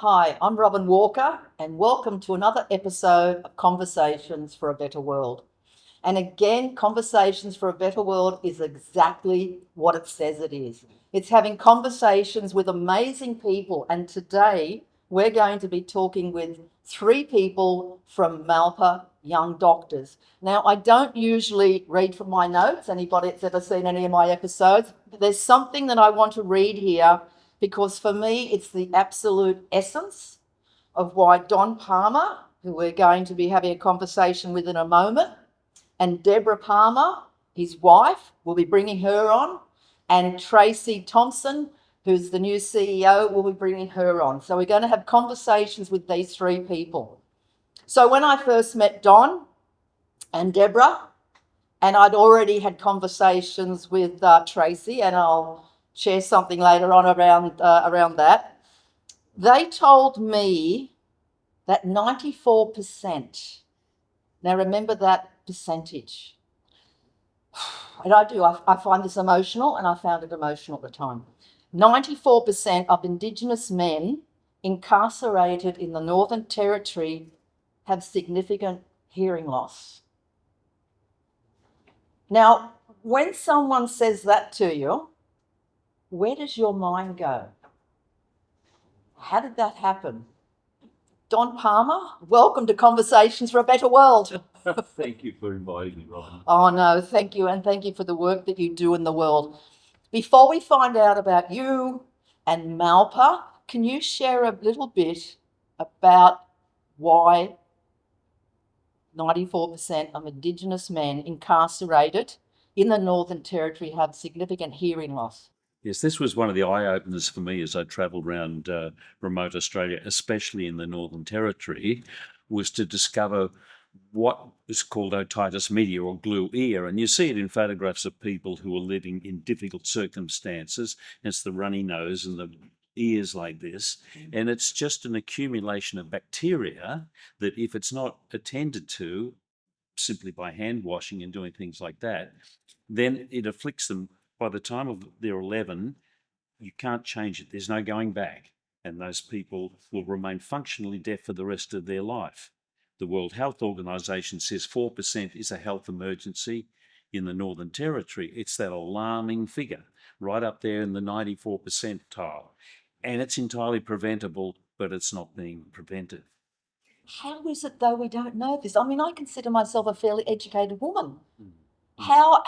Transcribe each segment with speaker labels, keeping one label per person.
Speaker 1: Hi, I'm Robyn Walker, and welcome to another episode of Conversations for a Better World. And again, Conversations for a Better World is exactly what it says it is. It's having conversations with amazing people, and today we're going to be talking with three people from Malpa Young Doctors. Now, I don't usually read from my notes. Anybody that's ever seen any of my episodes, but there's something that I want to read here because for me, it's the absolute essence of why donpalmer, who we're going to be having a conversation with in a moment, and Deborahpalmer, his wife, we'll be bringing her on, and Traceythompson, who's the new CEO, will be bringing her on. So we're going to have conversations with these three people. So when I first met Don and Deborah, and I'd already had conversations with Tracey, and I'll share something later on around that. They told me that 94%. Now remember that percentage. And I find this emotional, and I found it emotional at the time. 94% of Indigenous men incarcerated in the Northern Territory have significant hearing loss. Now, when someone says that to you, where does your mind go? How did that happen? donpalmer, welcome to Conversations for a Better World.
Speaker 2: Thank you for inviting me, Robyn.
Speaker 1: Oh, no, thank you. And thank you for the work that you do in the world. Before we find out about you and Malpa, can you share a little bit about why 94% of Indigenous men incarcerated in the Northern Territory have significant hearing loss?
Speaker 2: Yes, this was one of the eye-openers for me as I travelled around remote Australia, especially in the Northern Territory, was to discover what is called otitismedia or glueear. And you see it in photographs of people who are living in difficult circumstances. It's the runny nose and the ears like this. And it's just an accumulation of bacteria that if it's not attended to simply by hand washing and doing things like that, then it afflicts them. By the time of they're 11, you can't change it. There's no going back. And those people will remain functionally deaf for the rest of their life. The World Health Organization says 4% is a health emergency in the Northern Territory. It's that alarming figure, right up there in the 94 percentile. And it's entirely preventable, but it's not being prevented.
Speaker 1: How is it, though, we don't know this? I mean, I consider myself a fairly educated woman. How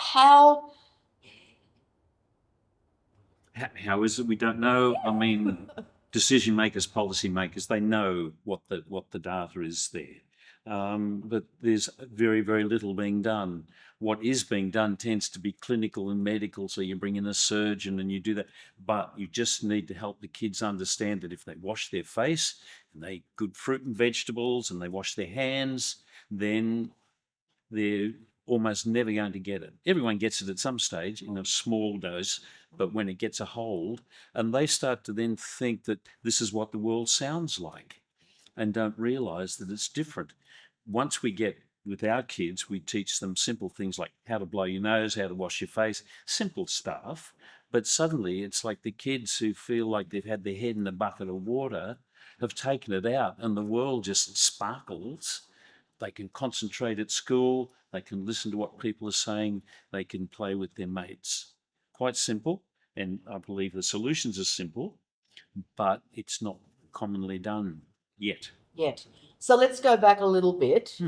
Speaker 2: How is it we don't know? I mean, decision makers, policy makers, they know what the data is there. But there's very, very little being done. What is being done tends to be clinical and medical, so you bring in a surgeon and you do that. But you just need to help the kids understand that if they wash their face and they eat good fruit and vegetables and they wash their hands, then they're almost never going to get it. Everyone gets it at some stage in a small dose, but when it gets a hold, and they start to then think that this is what the world sounds like and don't realize that it's different. Once we get with our kids, we teach them simple things like how to blow your nose, how to wash your face, simple stuff. But suddenly it's like the kids who feel like they've had their head in a bucket of water have taken it out and the world just sparkles. They can concentrate at school, they can listen to what people are saying, they can play with their mates. Quite simple, and I believe the solutions are simple, but it's not commonly done yet.
Speaker 1: yet? So let's go back a little bit.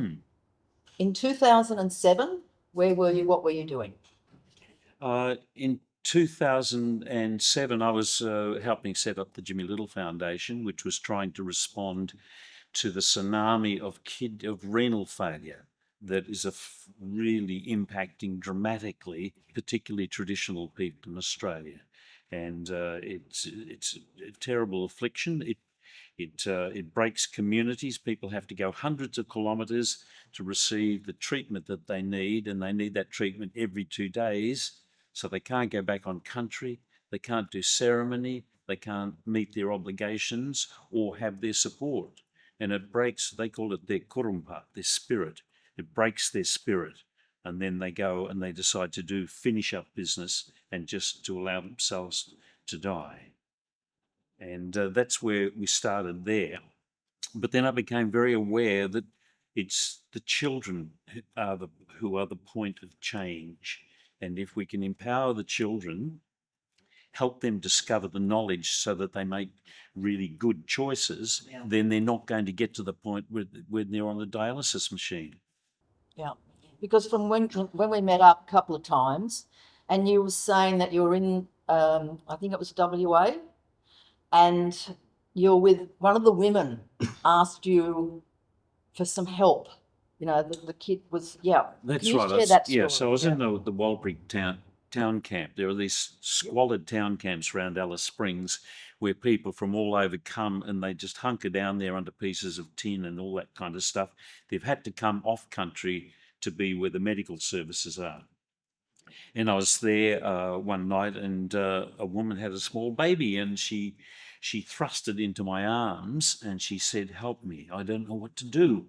Speaker 1: In 2007, where were you? What were you doing?
Speaker 2: In 2007, I was helping set up the Jimmy Little Foundation, which was trying to respond to the tsunami of renal failure that is really impacting dramatically, particularly traditional people in Australia. And it's a terrible affliction. It breaks communities. People have to go hundreds of kilometres to receive the treatment that they need, and they need that treatment every 2 days. So they can't go back on country, they can't do ceremony, they can't meet their obligations or have their support. And it breaks, they call it their kurumpa, their spirit. It breaks their spirit. And then they go and they decide to do finish up business and just to allow themselves to die. And that's where we started there. But then I became very aware that it's the children who are the point of change. And if we can empower the children, help them discover the knowledge so that they make really good choices, then they're not going to get to the point where they're on the dialysis machine.
Speaker 1: Yeah, because from when we met up a couple of times, and you were saying that you were in, I think it was WA, and you're with one of the women asked you for some help. You know, the kid was, yeah.
Speaker 2: That's
Speaker 1: Can you
Speaker 2: right.
Speaker 1: share that story?
Speaker 2: Yeah, so I was
Speaker 1: Yeah.
Speaker 2: in the Walbury town camp. There are these squalid town camps around Alice Springs where people from all over come and they just hunker down there under pieces of tin and all that kind of stuff. They've had to come off country to be where the medical services are. And I was there one night, and a woman had a small baby, and she thrust it into my arms, and she said, "Help me! I don't know what to do."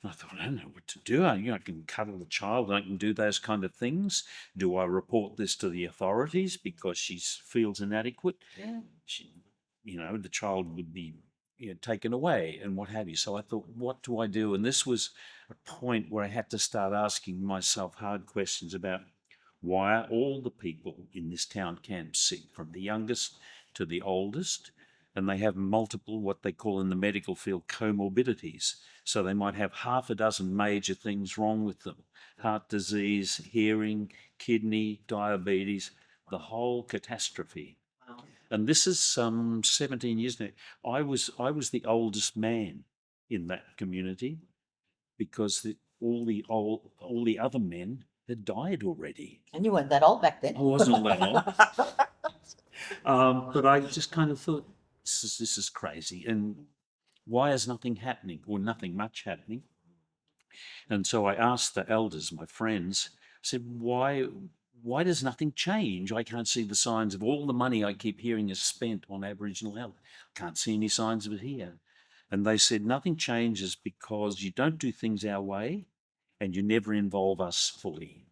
Speaker 2: And I thought, I don't know what to do. I can cuddle the child, and I can do those kind of things. Do I report this to the authorities because she feels inadequate?
Speaker 1: Yeah.
Speaker 2: The child would be taken away and what have you. So I thought, what do I do? And this was a point where I had to start asking myself hard questions about why are all the people in this town camp sick, from the youngest to the oldest? And they have multiple, what they call in the medical field, comorbidities. So they might have half a dozen major things wrong with them: heart disease, hearing, kidney, diabetes, the whole catastrophe.
Speaker 1: Wow.
Speaker 2: And this is some 17 years now. I was the oldest man in that community because all the other men had died already.
Speaker 1: And you weren't that old back then.
Speaker 2: I wasn't all that old. But I just kind of thought, this is crazy. And why is nothing happening, or nothing much happening? And so I asked the elders, my friends, I said, why does nothing change? I can't see the signs of all the money I keep hearing is spent on Aboriginal health. I can't see any signs of it here. And they said, nothing changes because you don't do things our way and you never involve us fully.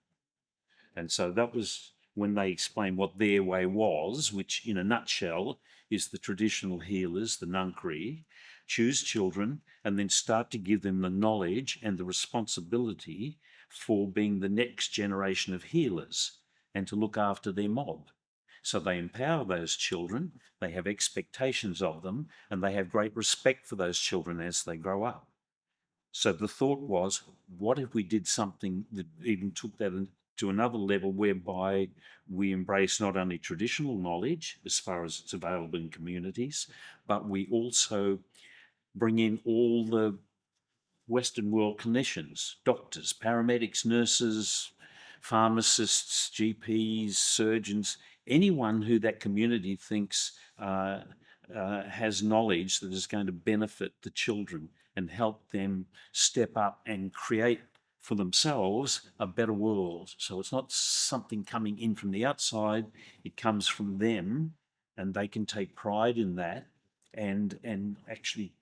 Speaker 2: And so that was when they explained what their way was, which in a nutshell is the traditional healers, the Nunkery, choose children and then start to give them the knowledge and the responsibility for being the next generation of healers and to look after their mob. So they empower those children, they have expectations of them, and they have great respect for those children as they grow up. So the thought was, what if we did something that even took that to another level, whereby we embrace not only traditional knowledge as far as it's available in communities, but we also bring in all the Western world clinicians, doctors, paramedics, nurses, pharmacists, GPs, surgeons, anyone who that community thinks has knowledge that is going to benefit the children and help them step up and create for themselves a better world. So it's not something coming in from the outside, it comes from them, and they can take pride in that and actually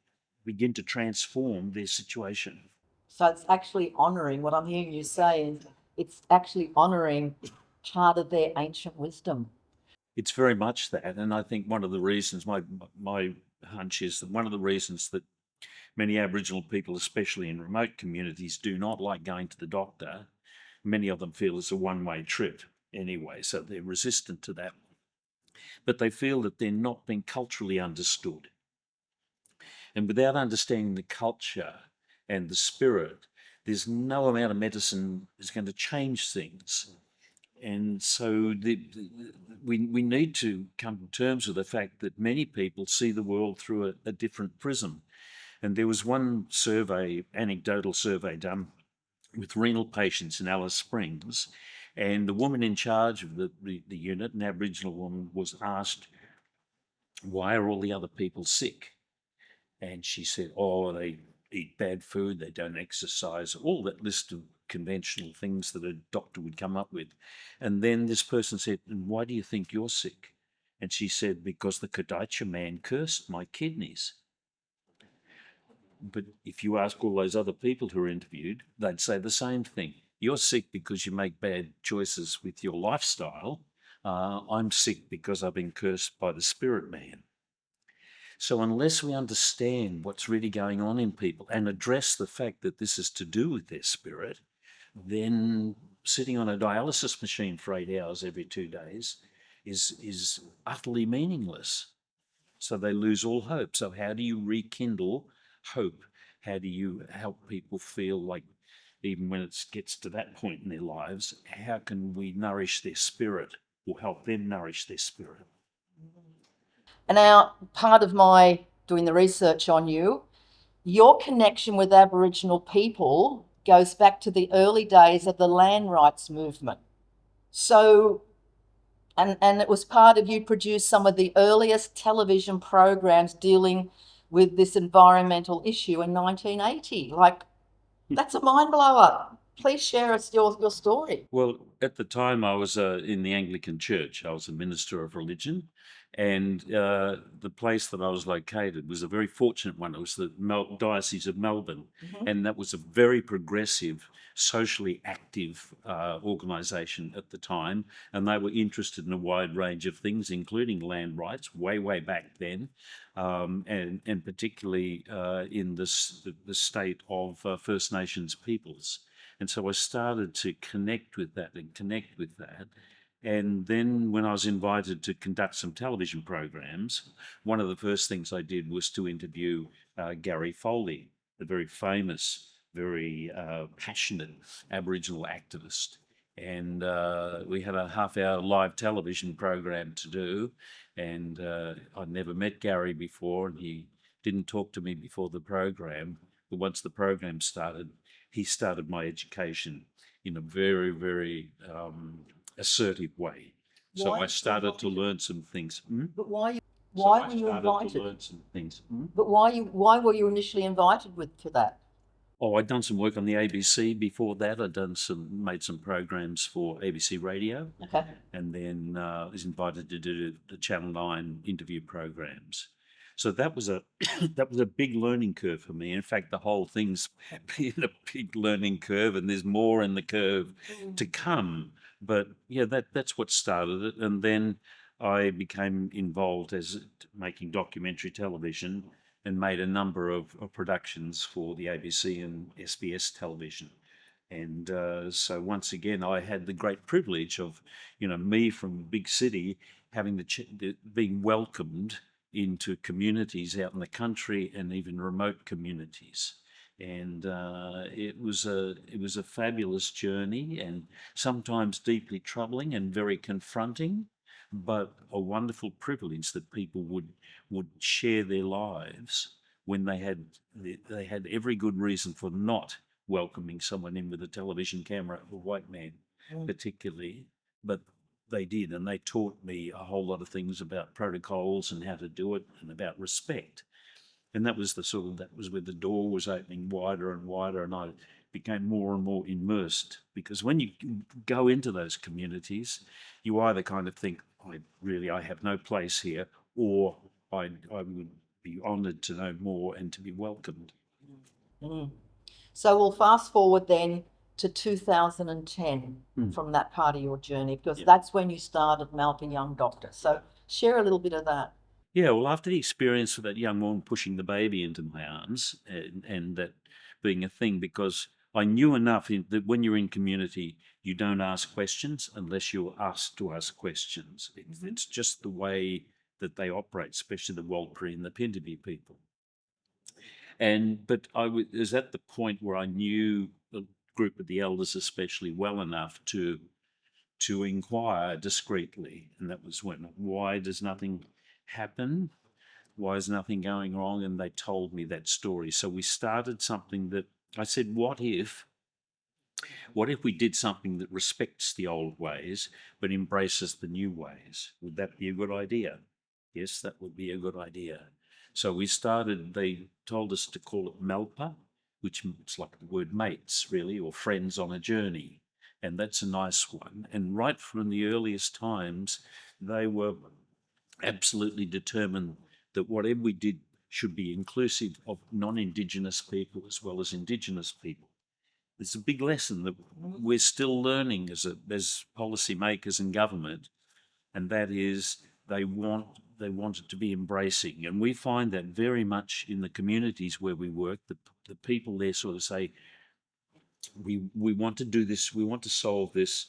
Speaker 2: begin to transform their situation.
Speaker 1: So it's actually honouring what I'm hearing you say, is it's actually honouring part of their ancient wisdom.
Speaker 2: It's very much that, and I think one of the reasons, my hunch is that one of the reasons that many Aboriginal people, especially in remote communities, do not like going to the doctor, many of them feel it's a one-way trip anyway, so they're resistant to that. But they feel that they're not being culturally understood. And without understanding the culture and the spirit, there's no amount of medicine is going to change things. And so we need to come to terms with the fact that many people see the world through a different prism. And there was one survey, anecdotal survey done with renal patients in Alice Springs, and the woman in charge of the unit, an Aboriginal woman, was asked, why are all the other people sick? And she said, oh, they eat bad food, they don't exercise, all that list of conventional things that a doctor would come up with. And then this person said, and why do you think you're sick? And she said, because the Kadaitcha man cursed my kidneys. But if you ask all those other people who are interviewed, they'd say the same thing. You're sick because you make bad choices with your lifestyle. I'm sick because I've been cursed by the spirit man. So unless we understand what's really going on in people and address the fact that this is to do with their spirit, then sitting on a dialysis machine for 8 hours every 2 days is utterly meaningless. So they lose all hope. So how do you rekindle hope? How do you help people feel like, even when it gets to that point in their lives, how can we nourish their spirit or help them nourish their spirit?
Speaker 1: And now, part of my doing the research on you, your connection with Aboriginal people goes back to the early days of the land rights movement. So, and it was part of, you produced some of the earliest television programs dealing with this environmental issue in 1980. Like, that's a mind blower. Please share us your story.
Speaker 2: Well, at the time I was in the Anglican Church. I was a minister of religion, and the place that I was located was a very fortunate one. It was the Diocese of Melbourne, and that was a very progressive, socially active organisation at the time, and they were interested in a wide range of things, including land rights, way back then, and particularly in the state of First Nations peoples. And so I started to connect with that. And then when I was invited to conduct some television programs, one of the first things I did was to interview Gary Foley, a very famous, very passionate Aboriginal activist. And we had a half-hour live television program to do. And I'd never met Gary before, and he didn't talk to me before the program. But once the program started, he started my education in a very, very assertive way. So I started to learn some things.
Speaker 1: But why
Speaker 2: So
Speaker 1: why
Speaker 2: I
Speaker 1: were you
Speaker 2: started to
Speaker 1: invited?
Speaker 2: learn some things.
Speaker 1: But why were you initially invited for that?
Speaker 2: Oh, I'd done some work on the ABC before that. I'd made some programs for ABC Radio,
Speaker 1: Okay.
Speaker 2: and then was invited to do the Channel 9 interview programs. So that was a that was a big learning curve for me. In fact, the whole thing's been a big learning curve, and there's more in the curve to come. But yeah, that's what started it. And then I became involved as making documentary television and made a number of productions for the ABC and SBS television. And so once again, I had the great privilege of, me from a big city having being welcomed into communities out in the country and even remote communities. And it was a fabulous journey, and sometimes deeply troubling and very confronting, but a wonderful privilege that people would share their lives when they had every good reason for not welcoming someone in with a television camera, a white man particularly, but they did, and they taught me a whole lot of things about protocols and how to do it and about respect. And that was where the door was opening wider and wider, and I became more and more immersed, because when you go into those communities, you either kind of think, I have no place here, or I would be honoured to know more and to be welcomed.
Speaker 1: So we'll fast forward then to 2010 from that part of your journey, because that's when you started Malpa Young Doctors. So share a little bit of that.
Speaker 2: Yeah, well, after the experience of that young woman pushing the baby into my arms, and that being a thing, because I knew enough that when you're in community, you don't ask questions unless you're asked to ask questions. It's just the way that they operate, especially the Walpuri and the Pindaby people. But I was at the point where I knew the group of the elders especially well enough to inquire discreetly, and that was why does nothing happen? Why is nothing going wrong? And they told me that story. So we started something that I said, what if we did something that respects the old ways but embraces the new ways? Would that be a good idea? Yes, that would be a good idea. So they told us to call it Malpa, which is like the word mates, really, or friends on a journey. And that's a nice one. And right from the earliest times, they were absolutely determined that whatever we did should be inclusive of non-Indigenous people as well as Indigenous people. It's a big lesson that we're still learning as policymakers and government, and that is they want they want it to be embracing. And we find that very much in the communities where we work. The people there sort of say, we want to do this, we want to solve this.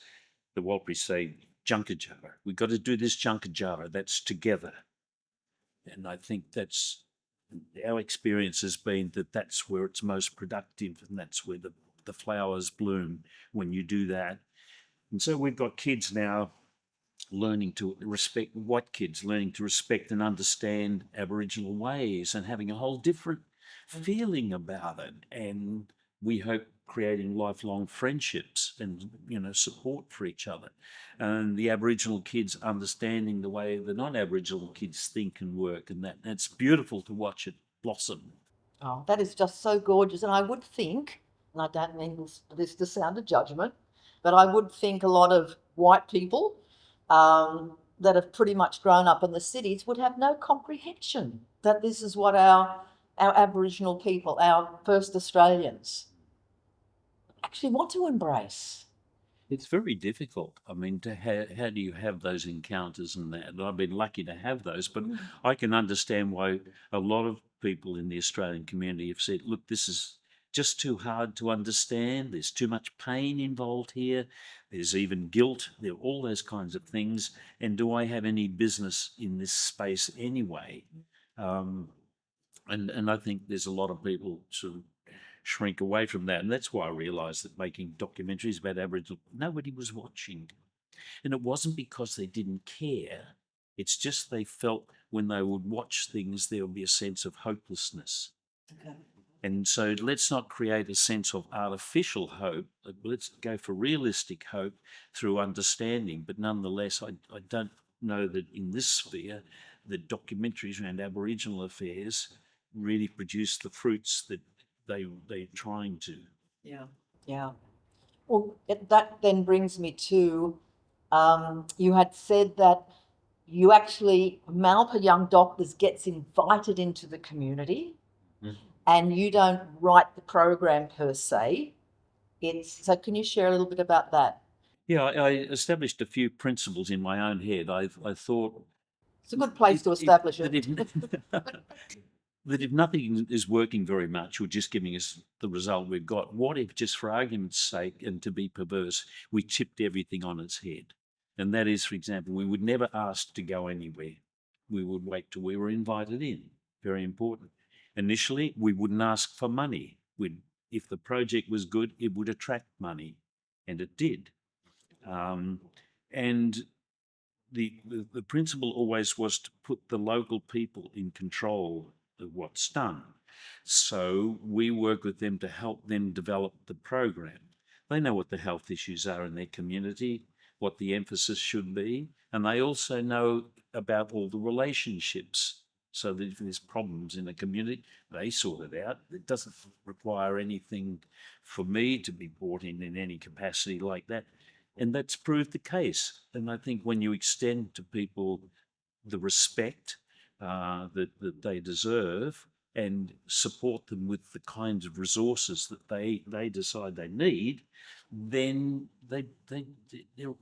Speaker 2: The Walpris say, Junkajara. We've got to do this Junkajara. That's together. And I think that's our experience has been that that's where it's most productive, and that's where the flowers bloom when you do that. And so we've got kids now learning to respect, white kids learning to respect and understand Aboriginal ways and having a whole different feeling about it. And we hope creating lifelong friendships and, you know, support for each other. And the Aboriginal kids understanding the way the non-Aboriginal kids think and work, and that's beautiful to watch it blossom.
Speaker 1: Oh, that is just so gorgeous. And I would think, and I don't mean this to sound a judgment, but I would think a lot of white people that have pretty much grown up in the cities would have no comprehension that this is what our Aboriginal people, our first Australians, actually want to embrace.
Speaker 2: It's very difficult. I mean, how do you have those encounters and that? And I've been lucky to have those, but I can understand why a lot of people in the Australian community have said, look, this is just too hard to understand. There's too much pain involved here. There's even guilt. There are all those kinds of things. And do I have any business in this space anyway? And I think there's a lot of people sort of shrink away from that. And that's why I realised that making documentaries about Aboriginal, nobody was watching. And it wasn't because they didn't care. It's just they felt when they would watch things, there would be a sense of hopelessness.
Speaker 1: Okay.
Speaker 2: And so let's not create a sense of artificial hope. Let's go for realistic hope through understanding. But nonetheless, I don't know that in this sphere, the documentaries around Aboriginal affairs really produce the fruits that they're trying to.
Speaker 1: Yeah, yeah. Well, that then brings me to you had said that you actually, Malpa Young Doctors gets invited into the community and you don't write the program per se. So can you share a little bit about that?
Speaker 2: Yeah, I established a few principles in my own head. I thought
Speaker 1: It's a good place to establish it.
Speaker 2: That if nothing is working very much or just giving us the result we've got, what if, just for argument's sake and to be perverse, we tipped everything on its head? And that is, for example, we would never ask to go anywhere. We would wait till we were invited in. Very important. Initially, we wouldn't ask for money. If the project was good, it would attract money, and it did. And the principle always was to put the local people in control of what's done. So we work with them to help them develop the program. They know what the health issues are in their community, what the emphasis should be, and they also know about all the relationships. So that if there's problems in a community, they sort it out. It doesn't require anything for me to be brought in any capacity like that. And that's proved the case. And I think when you extend to people the respect that they deserve and support them with the kinds of resources that they decide they need, then they're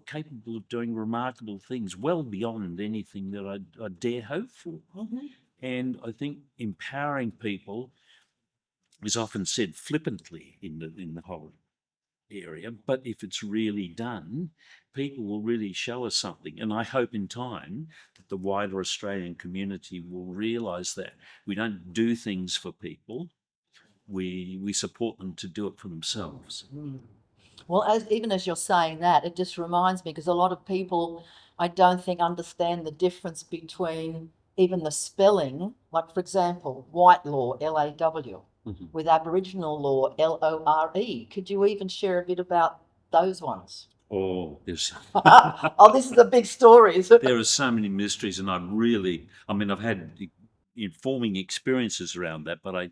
Speaker 2: capable of doing remarkable things well beyond anything that I dare hope for.
Speaker 1: Mm-hmm.
Speaker 2: And I think empowering people is often said flippantly in the whole area, but if it's really done, people will really show us something. And I hope in time that the wider Australian community will realise that we don't do things for people, we support them to do it for themselves.
Speaker 1: Mm. Well, even as you're saying that, it just reminds me, because a lot of people, I don't think, understand the difference between even the spelling, like, for example, white law, L-A-W, with Aboriginal law, L-O-R-E. Could you even share a bit about those ones?
Speaker 2: Oh, there's
Speaker 1: Oh, this is a big story, is it?
Speaker 2: there are so many mysteries, and I've had informing experiences around that, but I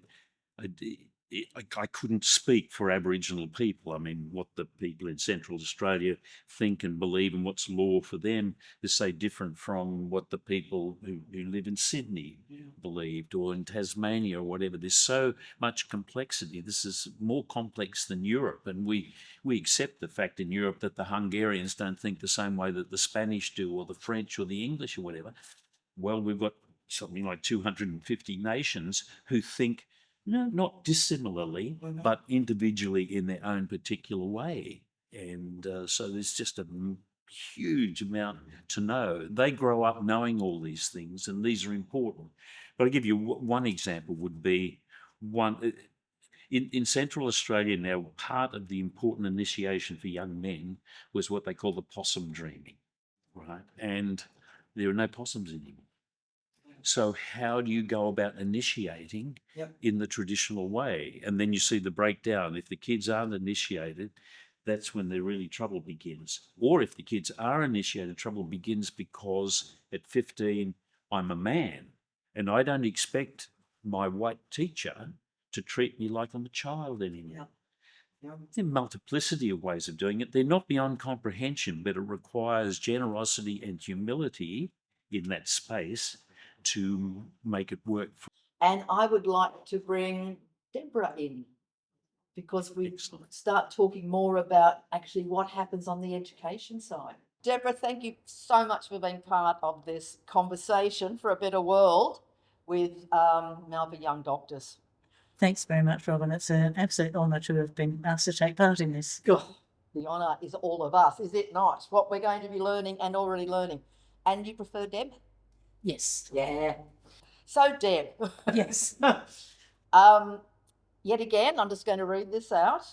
Speaker 2: couldn't speak for Aboriginal people. I mean, what the people in Central Australia think and believe and what's law for them is so different from what the people who live in Sydney believed, or in Tasmania or whatever. There's so much complexity. This is more complex than Europe, and we accept the fact in Europe that the Hungarians don't think the same way that the Spanish do, or the French or the English or whatever. Well, we've got something like 250 nations who think, not dissimilarly, but individually in their own particular way. And so there's just a huge amount to know. They grow up knowing all these things, and these are important. But I'll give you one example would be one. In Central Australia now, part of the important initiation for young men was what they call the possum dreaming, right? And there are no possums anymore. So how do you go about initiating in the traditional way? And then you see the breakdown. If the kids aren't initiated, that's when the really trouble begins. Or if the kids are initiated, trouble begins because at 15, I'm a man and I don't expect my white teacher to treat me like I'm a child anymore. There are multiplicity of ways of doing it. They're not beyond comprehension, but it requires generosity and humility in that space to make it work.
Speaker 1: And I would like to bring Deborah in, because we start talking more about actually what happens on the education side. Deborah, thank you so much for being part of this conversation for a better world with Malpa Young Doctors.
Speaker 3: Thanks very much, Robyn. It's an absolute honour to have been asked to take part in this.
Speaker 1: Oh, the honour is all of us, is it not? What we're going to be learning and already learning. And you prefer Deb?
Speaker 3: Yes.
Speaker 1: Yeah. So, Deb.
Speaker 3: Yes.
Speaker 1: Yet again, I'm just going to read this out.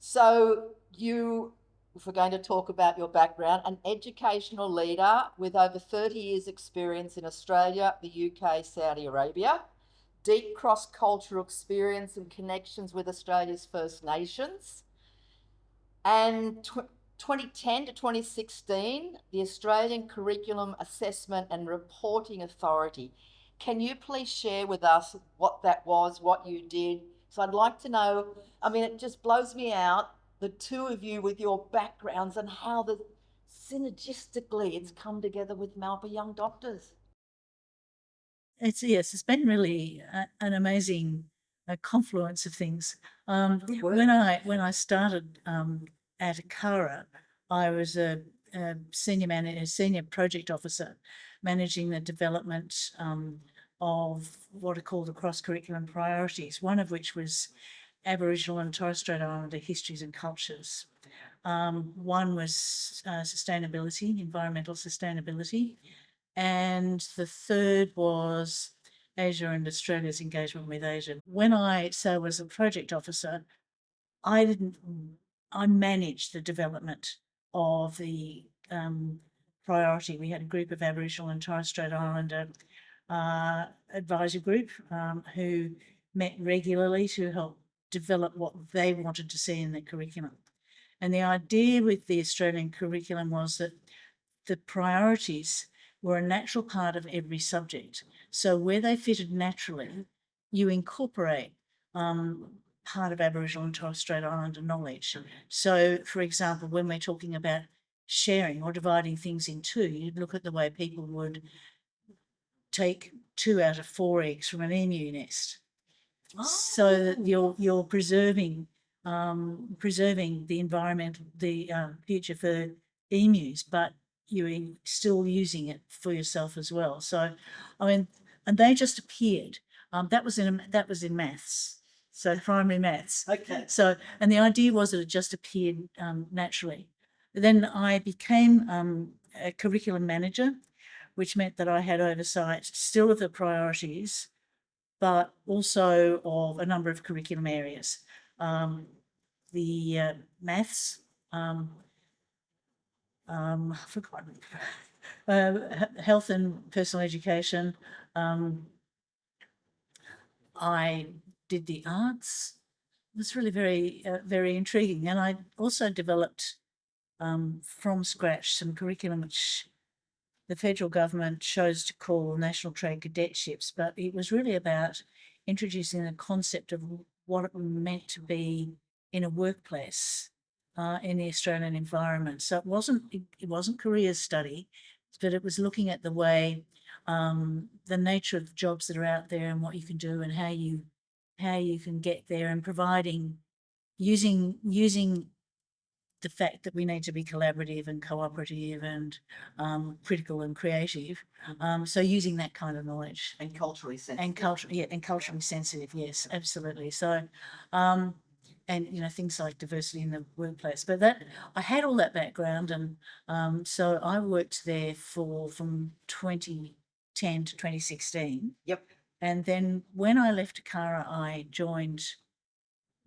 Speaker 1: So you, if we're going to talk about your background, an educational leader with over 30 years experience in Australia, the UK, Saudi Arabia, deep cross-cultural experience and connections with Australia's First Nations, and 2010 to 2016, the Australian Curriculum Assessment and Reporting Authority. Can you please share with us what that was, what you did? So I'd like to know, I mean, it just blows me out, the two of you with your backgrounds and how synergistically it's come together with Malpa Young Doctors.
Speaker 3: It's been really an amazing confluence of things. When I started at Akara, I was a senior project officer, managing the development of what are called the cross-curriculum priorities, one of which was Aboriginal and Torres Strait Islander histories and cultures. One was sustainability, environmental sustainability, and the third was Asia and Australia's engagement with Asia. When I was a project officer, I managed the development of the priority. We had a group of Aboriginal and Torres Strait Islander advisory group who met regularly to help develop what they wanted to see in the curriculum. And the idea with the Australian curriculum was that the priorities were a natural part of every subject. So where they fitted naturally, you incorporate part of Aboriginal and Torres Strait Islander knowledge. So, for example, when we're talking about sharing or dividing things in two, you'd look at the way people would take 2 out of 4 eggs from an emu nest, so that you're preserving the environment, the future for emus, but you're still using it for yourself as well. So, I mean, and they just appeared. That was in maths, so primary maths.
Speaker 1: Okay.
Speaker 3: So, and the idea was that it just appeared naturally. Then I became a curriculum manager, which meant that I had oversight still of the priorities, but also of a number of curriculum areas. The maths, I've forgotten, health and personal education. I did the arts. It was really very intriguing. And I also developed from scratch some curriculum which the federal government chose to call national trade cadetships, but it was really about introducing the concept of what it meant to be in a workplace in the Australian environment. So it wasn't career study, but it was looking at the way the nature of the jobs that are out there and what you can do and how you can get there, and providing using the fact that we need to be collaborative and cooperative and critical and creative. So using that kind of knowledge
Speaker 1: And culturally sensitive.
Speaker 3: and culturally sensitive, yes, absolutely. So, and things like diversity in the workplace. But that I had all that background, and so I worked there from 2010 to 2016.
Speaker 1: Yep.
Speaker 3: And then when I left Akara, I joined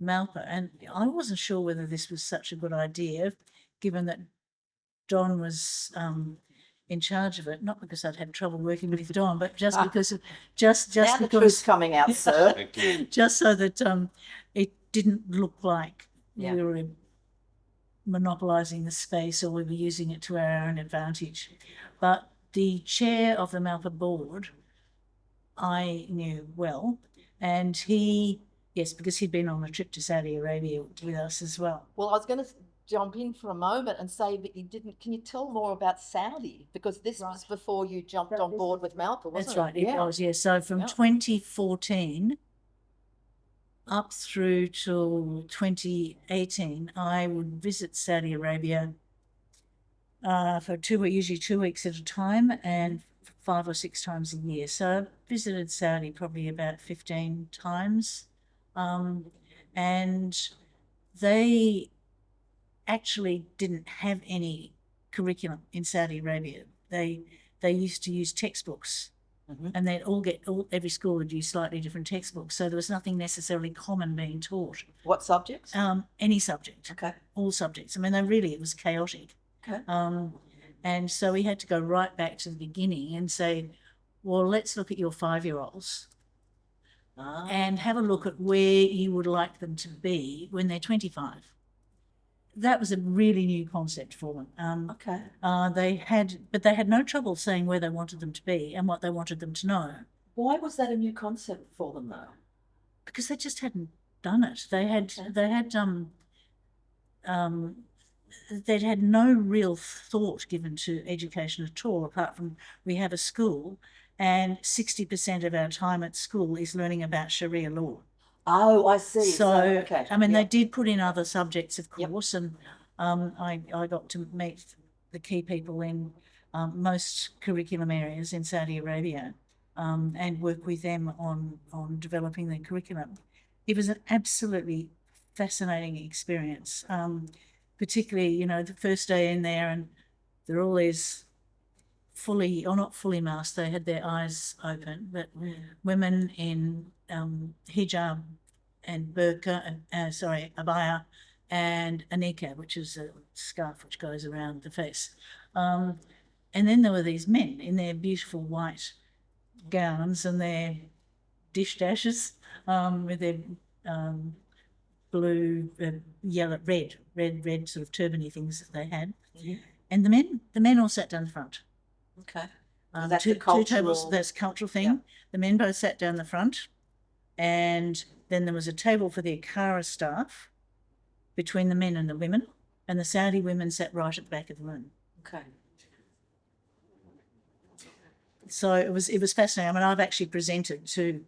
Speaker 3: Malpa, and I wasn't sure whether this was such a good idea, given that Don was in charge of it. Not because I'd had trouble working with Don, but just because of just
Speaker 1: Now the
Speaker 3: because
Speaker 1: truth's coming out, sir.
Speaker 3: just so that it didn't look like
Speaker 1: Yeah.
Speaker 3: we were monopolising the space or we were using it to our own advantage. But the chair of the Malpa board, I knew well, and yes, because he'd been on a trip to Saudi Arabia with us as well.
Speaker 1: Well, I was going to jump in for a moment and say that you didn't. Can you tell more about Saudi? Because this was before you jumped on board with Malpa, wasn't it?
Speaker 3: That's right, it was, yeah. So from 2014 up through till 2018, I would visit Saudi Arabia for usually 2 weeks at a time, and 5 or 6 times a year. So I visited Saudi probably about 15 times. And they actually didn't have any curriculum in Saudi Arabia. They used to use textbooks, and they'd every school would use slightly different textbooks. So there was nothing necessarily common being taught.
Speaker 1: What subjects?
Speaker 3: Any subject.
Speaker 1: Okay.
Speaker 3: All subjects. I mean, it was chaotic.
Speaker 1: Okay.
Speaker 3: And so we had to go right back to the beginning and say, well, let's look at your 5-year-olds and have a look at where you would like them to be when they're 25. That was a really new concept for them.
Speaker 1: Okay.
Speaker 3: They had no trouble saying where they wanted them to be and what they wanted them to know.
Speaker 1: Why was that a new concept for them, though?
Speaker 3: Because they just hadn't done it. They'd had no real thought given to education at all, apart from we have a school and 60% of our time at school is learning about Sharia law.
Speaker 1: Oh, I see.
Speaker 3: So,
Speaker 1: okay.
Speaker 3: I mean,
Speaker 1: Yep.
Speaker 3: they did put in other subjects, of
Speaker 1: Yep.
Speaker 3: course, and I got to meet the key people in most curriculum areas in Saudi Arabia and work with them on developing their curriculum. It was an absolutely fascinating experience, particularly, the first day in there, and they're always not fully masked, they had their eyes open, but women in hijab and burqa, abaya, and a niqab, which is a scarf which goes around the face. And then there were these men in their beautiful white gowns and their dish dashes with their blue, yellow, red sort of turban-y things that they had.
Speaker 1: Mhm.
Speaker 3: And the men all sat down the front.
Speaker 1: Okay. That's
Speaker 3: two
Speaker 1: a cultural...
Speaker 3: tables. That's a cultural thing.
Speaker 1: Yeah.
Speaker 3: The men both sat down the front, and then there was a table for the Akara staff between the men and the women, and the Saudi women sat right at the back of the room.
Speaker 1: Okay.
Speaker 3: So it was fascinating. I mean, I've actually presented to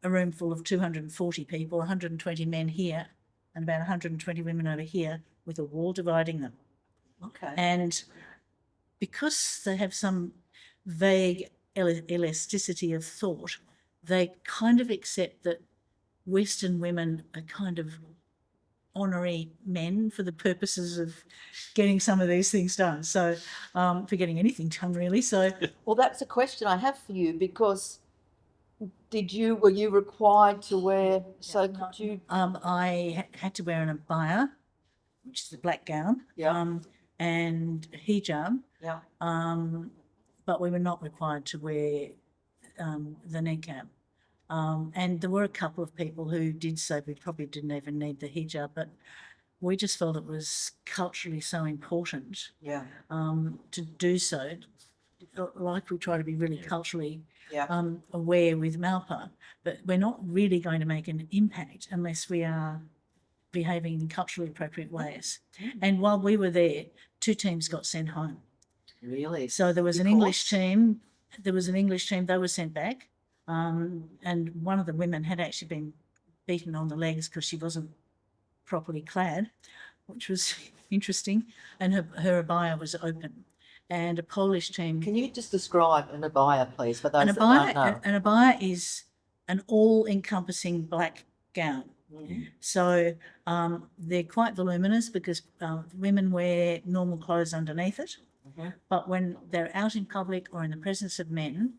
Speaker 3: a room full of 240 people, 120 men here, and about 120 women over here, with a wall dividing them.
Speaker 1: Okay.
Speaker 3: And because they have some vague elasticity of thought, they kind of accept that Western women are kind of honorary men for the purposes of getting some of these things done. So, for getting anything done, really. So,
Speaker 1: Well, that's a question I have for you, because were you required to wear, could you...
Speaker 3: I had to wear an abaya, which is a black gown,
Speaker 1: Yeah.
Speaker 3: and hijab,
Speaker 1: Yeah.
Speaker 3: but we were not required to wear the niqab. And there were a couple of people who did say we probably didn't even need the hijab, but we just felt it was culturally so important
Speaker 1: Yeah.
Speaker 3: to do so. Like we try to be really culturally
Speaker 1: Yeah.
Speaker 3: aware with Malpa, but we're not really going to make an impact unless we are behaving in culturally appropriate ways. And while we were there, 2 teams got sent home.
Speaker 1: Really?
Speaker 3: So there was an English team. They were sent back, and one of the women had actually been beaten on the legs because she wasn't properly clad. which was interesting, and her abaya was open. And a Polish team.
Speaker 1: Can you just describe an abaya, please, for those
Speaker 3: An
Speaker 1: that don't know?
Speaker 3: abaya, an abaya is an all-encompassing black gown.
Speaker 1: Mhm.
Speaker 3: So they're quite voluminous because women wear normal clothes underneath it.
Speaker 1: Mhm.
Speaker 3: But when they're out in public or in the presence of men,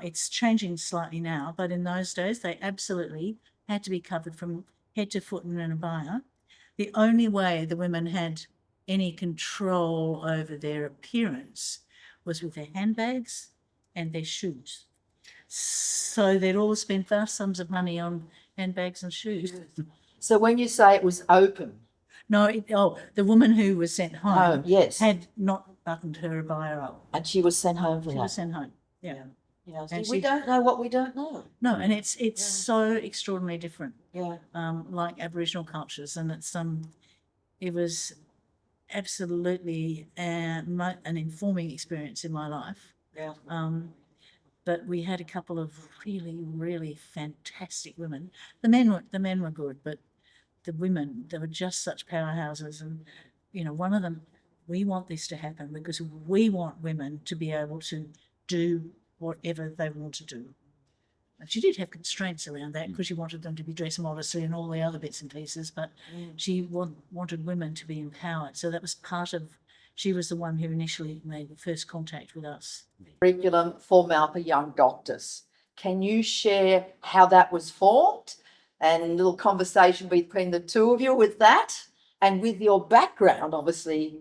Speaker 3: it's changing slightly now, but in those days they absolutely had to be covered from head to foot in an abaya. The only way the women had any control over their appearance was with their handbags and their shoes. So they'd all spend vast sums of money on handbags and shoes.
Speaker 1: So when you say it was open,
Speaker 3: No, the woman who was sent home
Speaker 1: yes,
Speaker 3: had not buttoned her abaya up.
Speaker 1: and she was sent home for
Speaker 3: She
Speaker 1: that.
Speaker 3: was sent home, yeah.
Speaker 1: Yeah,
Speaker 3: And
Speaker 1: we
Speaker 3: she-
Speaker 1: don't know what we don't know.
Speaker 3: No, and it's so extraordinarily different,
Speaker 1: Yeah.
Speaker 3: like Aboriginal cultures, and it was absolutely an informing experience in my life.
Speaker 1: Yeah.
Speaker 3: But we had a couple of really, really fantastic women. The men were good, but the women, they were just such powerhouses. And one of them, we want this to happen because we want women to be able to do whatever they want to do. And she did have constraints around that because she wanted them to be dressed modestly and all the other bits and pieces, but she wanted women to be empowered. So that was part of, she was the one who initially made the first contact with us.
Speaker 1: Curriculum for Malpa Young Doctors. Can you share how that was formed and a little conversation between the two of you with that and with your background, obviously,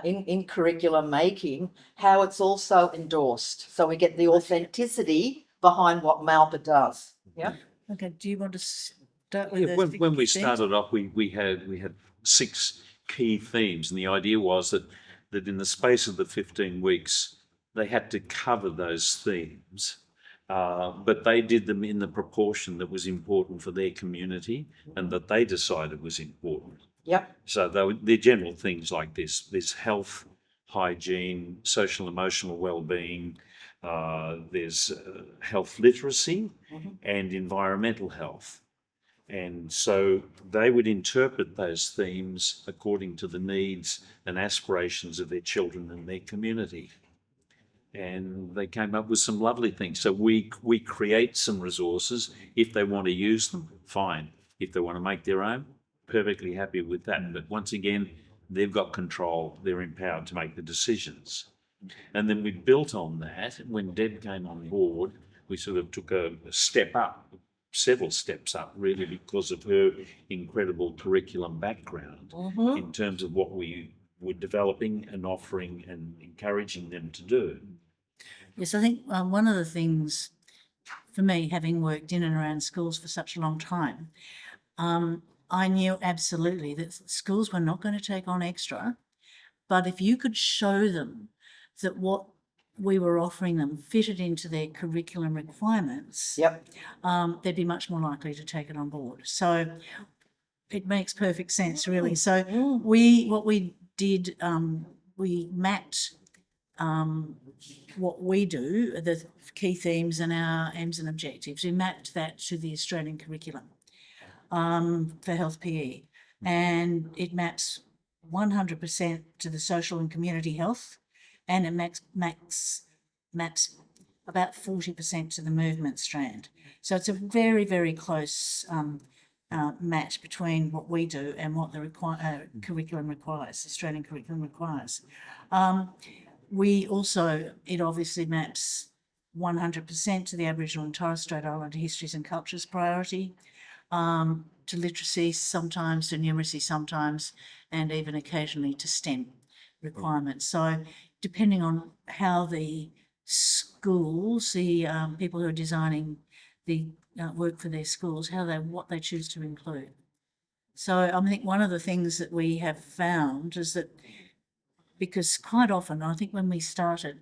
Speaker 1: in curriculum making, how it's also endorsed so we get the authenticity behind what Malpa does. Yeah.
Speaker 3: Okay, do you want to start with
Speaker 2: Yeah,
Speaker 3: the
Speaker 2: when we
Speaker 3: themes?
Speaker 2: started off, we had 6 key themes, and the idea was that in the space of the 15 weeks, they had to cover those themes, but they did them in the proportion that was important for their community and that they decided was important.
Speaker 1: Yep.
Speaker 2: So they're general things like this. There's health, hygiene, social emotional well-being, there's health literacy and environmental health. And so they would interpret those themes according to the needs and aspirations of their children and their community. And they came up with some lovely things. So we create some resources. If they want to use them, fine. If they want to make their own, perfectly happy with that. But once again, they've got control. They're empowered to make the decisions. And then we built on that. When Deb came on board, we sort of took a step up, several steps up, really, because of her incredible curriculum background in terms of what we were developing and offering and encouraging them to do.
Speaker 3: Yes, I think one of the things for me, having worked in and around schools for such a long time, I knew absolutely that schools were not going to take on extra, but if you could show them that what we were offering them fitted into their curriculum requirements,
Speaker 1: Yep.
Speaker 3: they'd be much more likely to take it on board. So it makes perfect sense, really. So what we did, we mapped what we do, the key themes and our aims and objectives. We mapped that to the Australian curriculum for health PE, and it maps 100% to the social and community health, and it maps about 40% to the movement strand. So it's a very, very close match between what we do and what the curriculum requires, Australian curriculum requires. It obviously maps 100% to the Aboriginal and Torres Strait Islander histories and cultures priority, to literacy sometimes, to numeracy sometimes, and even occasionally to STEM requirements. So depending on how the schools, the people who are designing the work for their schools, what they choose to include. So I think one of the things that we have found is that, because quite often, I think when we started,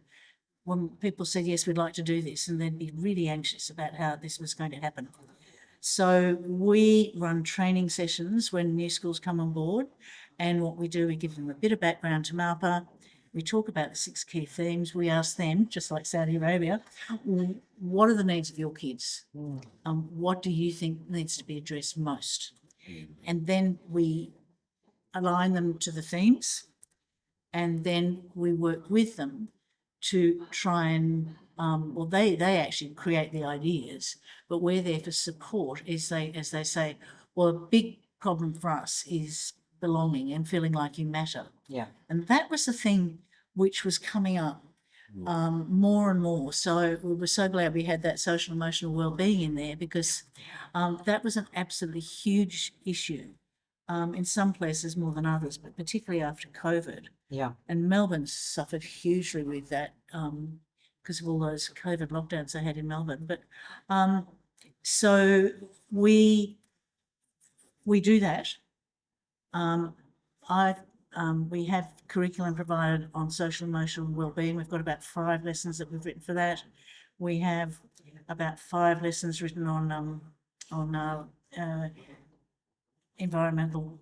Speaker 3: when people said, yes, we'd like to do this, and they'd be really anxious about how this was going to happen. So we run training sessions when new schools come on board, and what we do, we give them a bit of background to Malpa. We talk about the 6 key themes. We ask them, just like Saudi Arabia, what are the needs of your kids? What do you think needs to be addressed most? And then we align them to the themes, and then we work with them to try and, well, they actually create the ideas, but we're there for support as they say, well, a big problem for us is belonging and feeling like you matter.
Speaker 1: Yeah.
Speaker 3: And that was the thing which was coming up more and more. So we were so glad we had that social emotional wellbeing in there, because that was an absolutely huge issue in some places more than others, but particularly after COVID.
Speaker 1: Yeah.
Speaker 3: And Melbourne suffered hugely with that because of all those COVID lockdowns they had in Melbourne. But so we do that. We have curriculum provided on social emotional wellbeing. We've got about 5 lessons that we've written for that. We have about 5 lessons written on environmental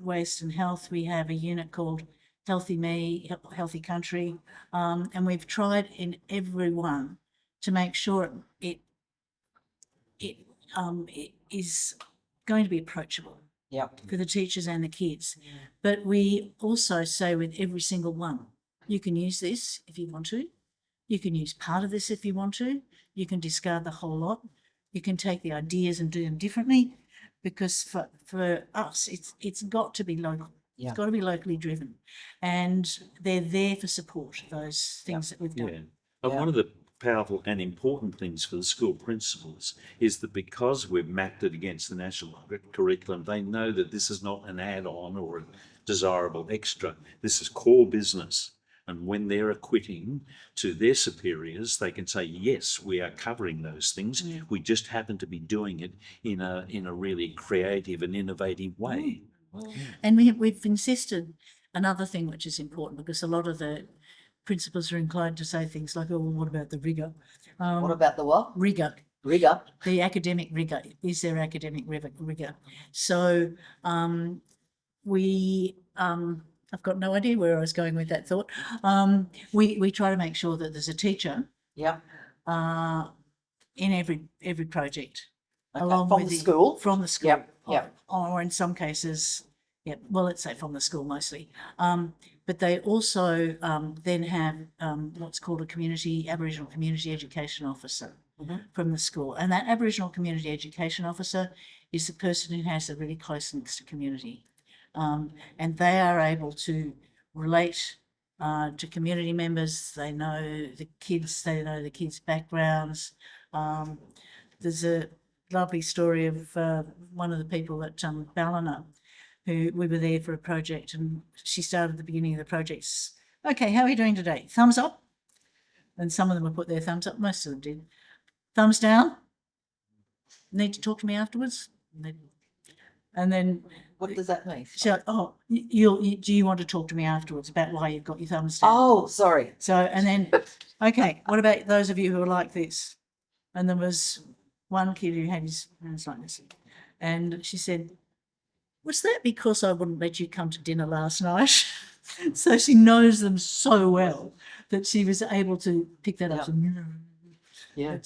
Speaker 3: waste and health. We have a unit called Healthy Me, Healthy Country, and we've tried in every one to make sure it is going to be approachable.
Speaker 1: Yep.
Speaker 3: For the teachers and the kids. But we also say with every single one, you can use this if you want to. You can use part of this if you want to. You can discard the whole lot. You can take the ideas and do them differently, because for us, it's got to be local.
Speaker 1: Yeah.
Speaker 3: It's got to be locally driven. And they're there for support, those things that we've done.
Speaker 2: Yeah. And one of the powerful and important things for the school principals is that because we've mapped it against the national curriculum, they know that this is not an add-on or a desirable extra. This is core business. And when they're acquitting to their superiors, they can say, yes, we are covering those things. We just happen to be doing it in a really creative and innovative way.
Speaker 3: And we've insisted, another thing which is important, because a lot of the principals are inclined to say things like, oh, well, what about the rigour?
Speaker 1: What about the what?
Speaker 3: Rigour.
Speaker 1: Rigour.
Speaker 3: The academic rigour. Is there academic rigour? So I've got no idea where I was going with that thought. We try to make sure that there's a teacher
Speaker 1: Yeah.
Speaker 3: in every project.
Speaker 1: Okay.
Speaker 3: Along
Speaker 1: From
Speaker 3: with
Speaker 1: the school?
Speaker 3: From the school.
Speaker 1: Yep. Yep.
Speaker 3: Or in some cases, well, let's say from the school mostly. But they also then have what's called Aboriginal Community Education Officer from the school. And that Aboriginal Community Education Officer is the person who has a really close links to community. And they are able to relate to community members. They know the kids' backgrounds. There's a lovely story of one of the people at Ballina, who we were there for a project, and she started at the beginning of the project. Okay, how are you doing today? Thumbs up? And some of them would put their thumbs up, most of them did. Thumbs down? Need to talk to me afterwards? And then...
Speaker 1: What does that mean?
Speaker 3: So, do you want to talk to me afterwards about why you've got your thumbs down?
Speaker 1: Oh, sorry.
Speaker 3: So, and then, okay, what about those of you who are like this? And there was one kid who had his hands like this. And she said, was that because I wouldn't let you come to dinner last night? So she knows them so well that she was able to pick that up.
Speaker 1: Yeah.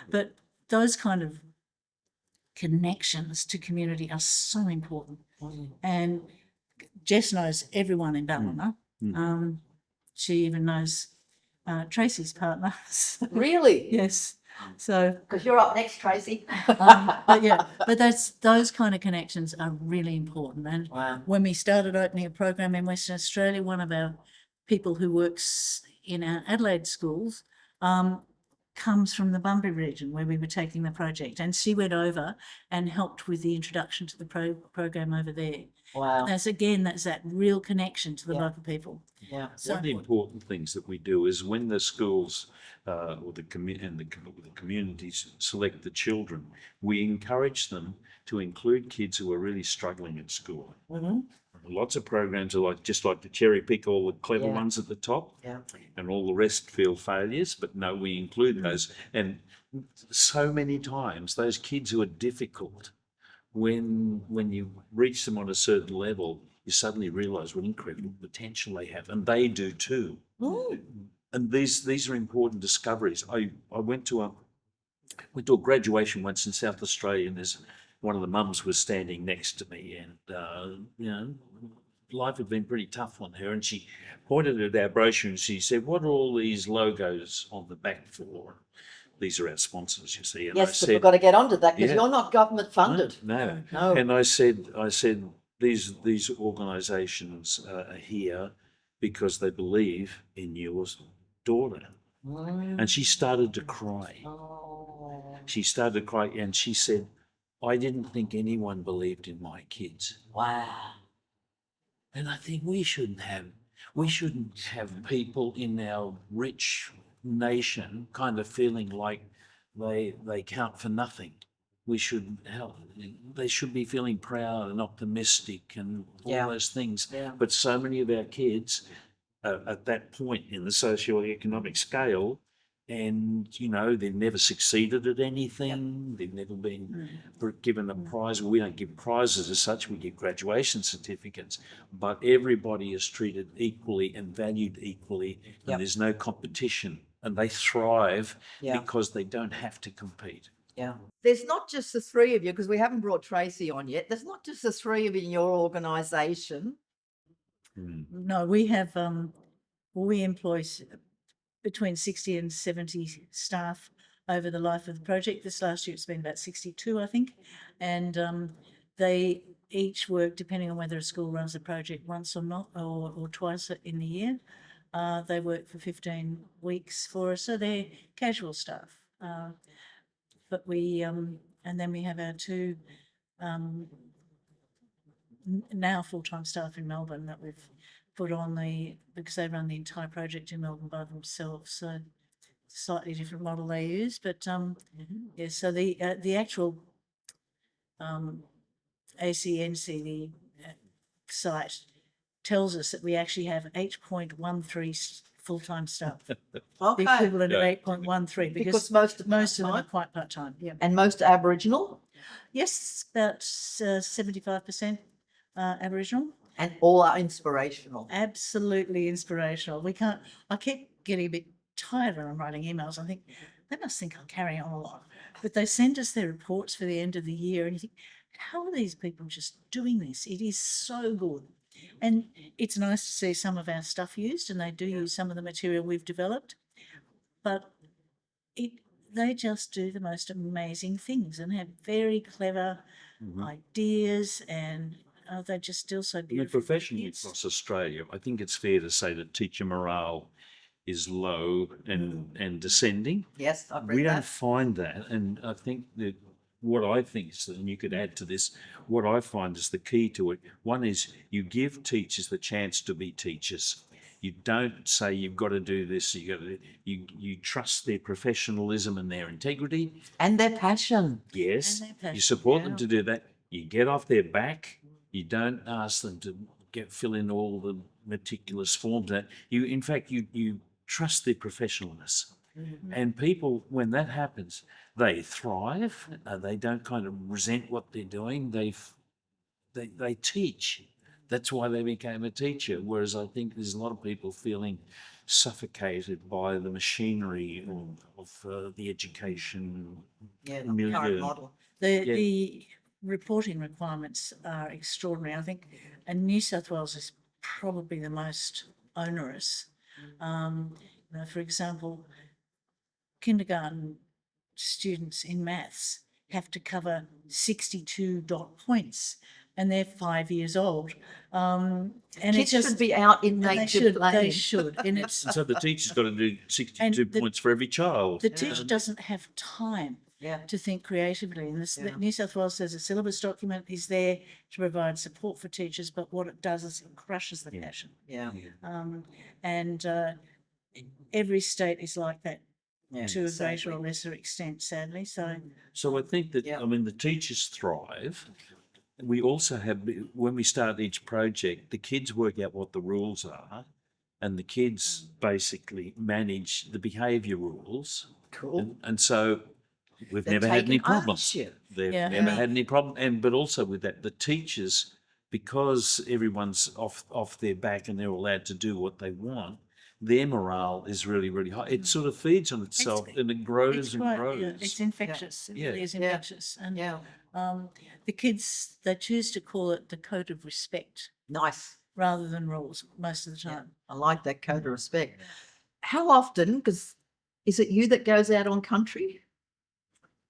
Speaker 3: But those kind of connections to community are so important. And Jess knows everyone in Ballina. She even knows Tracey's partner.
Speaker 1: Really?
Speaker 3: Yes. So,
Speaker 1: because you're up next, Tracey.
Speaker 3: but those kind of connections are really important. And when we started opening a program in Western Australia, one of our people who works in our Adelaide schools comes from the Bunbury region where we were taking the project, and she went over and helped with the introduction to the program over there.
Speaker 1: Wow.
Speaker 3: That's that real connection to the local people.
Speaker 1: Yeah.
Speaker 2: So one of the important things that we do is when the schools or the communities select the children, we encourage them to include kids who are really struggling at school. Lots of programs are just like to cherry pick all the clever ones at the top, and all the rest feel failures. But no, we include those. And so many times those kids who are difficult, when you reach them on a certain level, you suddenly realise what incredible potential they have, and they do too. And these are important discoveries. I went to a graduation once in South Australia, and there's one of the mums was standing next to me, and you know, life had been pretty tough on her, and she pointed at our brochure and she said, "What are all these logos on the back for?" These are our sponsors, you see. And I
Speaker 1: Yes, but we've
Speaker 2: said,
Speaker 1: got to get onto that because
Speaker 2: Yeah.
Speaker 1: you're not government funded.
Speaker 2: No.
Speaker 1: No.
Speaker 2: And I said, these organisations are here because they believe in your daughter. And she started to cry.
Speaker 1: Oh.
Speaker 2: She started to cry, and she said, "I didn't think anyone believed in my kids."
Speaker 1: Wow.
Speaker 2: And I think we shouldn't have people in our rich nation kind of feeling like they count for nothing. We should help. They should be feeling proud and optimistic and all
Speaker 1: Yeah.
Speaker 2: those things.
Speaker 1: Yeah.
Speaker 2: But so many of our kids are at that point in the socio-economic scale, and you know, they've never succeeded at anything. They've never been given a prize. We don't give prizes as such. We give graduation certificates, but everybody is treated equally and valued equally, and
Speaker 1: Yep.
Speaker 2: there's no competition, and they thrive
Speaker 1: Yeah.
Speaker 2: because they don't have to compete.
Speaker 1: Yeah. There's not just the three of you, because we haven't brought Tracey on yet. There's not just the three of you in your organisation.
Speaker 3: No, we have, we employ between 60 and 70 staff over the life of the project. This last year it's been about 62, I think. And they each work, depending on whether a school runs a project once or not, or twice in the year. They work for 15 weeks for us, so they're casual staff. But we, and then we have our two now full-time staff in Melbourne that we've put on because they run the entire project in Melbourne by themselves. So slightly different model they use, but yeah. So the actual ACNC, the site, tells us that we actually have 8.13 full-time staff.
Speaker 1: Okay.
Speaker 3: The equivalent of
Speaker 2: Yeah.
Speaker 3: 8.13
Speaker 1: Because most of
Speaker 3: of them are
Speaker 1: part-time.
Speaker 3: quite part-time. Yeah.
Speaker 1: And most Aboriginal
Speaker 3: Yes, about 75% Aboriginal.
Speaker 1: and all are inspirational.
Speaker 3: Absolutely inspirational. I keep getting a bit tired when I'm writing emails. I think they must think I'm carrying on a lot. But they send us their reports for the end of the year and you think, how are these people just doing this? It is so good. And it's nice to see some of our stuff used, and they do use some of the material we've developed. But they just do the most amazing things and have very clever ideas, and they're just still so
Speaker 2: I mean,
Speaker 3: beautiful.
Speaker 2: professionally across Australia, I think it's fair to say that teacher morale is low and descending.
Speaker 1: Yes, I've read
Speaker 2: We don't
Speaker 1: that.
Speaker 2: find that, and I think that what I think is, and you could add to this, what I find is the key to it. One is you give teachers the chance to be teachers. You don't say you've got to do this. You trust their professionalism and their integrity.
Speaker 1: And their passion.
Speaker 2: Yes,
Speaker 3: And their passion,
Speaker 2: you support
Speaker 3: yeah.
Speaker 2: them to do that. You get off their back. You don't ask them to fill in all the meticulous forms. That in fact, you trust their professionalness. And people, when that happens, they thrive. They don't kind of resent what they're doing. They teach. That's why they became a teacher. Whereas I think there's a lot of people feeling suffocated by the machinery of the education
Speaker 1: Yeah, the
Speaker 2: milieu.
Speaker 1: current model.
Speaker 3: The reporting requirements are extraordinary. I think, and New South Wales is probably the most onerous. For example, kindergarten students in maths have to cover 62 dot points, and they're 5 years old. And
Speaker 1: Kids should be out in nature
Speaker 3: They
Speaker 1: playing.
Speaker 3: should. And it's
Speaker 2: And so the teacher's got to do 62
Speaker 3: And the-
Speaker 2: points for every child.
Speaker 3: the teacher doesn't have time
Speaker 1: Yeah.
Speaker 3: to think creatively. And
Speaker 1: Yeah.
Speaker 3: New South Wales says a syllabus document is there to provide support for teachers, but what it does is it crushes the passion.
Speaker 1: Yeah.
Speaker 3: And every state is like that
Speaker 1: Yeah.
Speaker 3: to a
Speaker 1: Sadly.
Speaker 3: greater or lesser extent, sadly. So
Speaker 2: So I think that,
Speaker 1: Yeah.
Speaker 2: I mean, the teachers thrive. We also have, when we start each project, the kids work out what the rules are, and the kids basically manage the behaviour rules.
Speaker 1: Cool.
Speaker 2: And so we've
Speaker 1: They're
Speaker 2: never had any
Speaker 1: taking
Speaker 2: problems.
Speaker 1: ownership.
Speaker 2: They've
Speaker 3: Yeah,
Speaker 2: never
Speaker 3: and
Speaker 2: had any problem. But also with that, the teachers, because everyone's off their back and they're allowed to do what they want, their morale is really, really high. It sort of feeds on itself and it grows
Speaker 3: it's
Speaker 2: and
Speaker 3: quite,
Speaker 2: grows.
Speaker 3: it's infectious. It
Speaker 2: Yeah.
Speaker 3: really is
Speaker 1: Yeah.
Speaker 3: infectious. And
Speaker 1: Yeah.
Speaker 3: The kids, they choose to call it the code of respect
Speaker 1: Nice.
Speaker 3: rather than rules most of the
Speaker 1: Yeah,
Speaker 3: time.
Speaker 1: I like that code of respect. How often, because is it you that goes out on country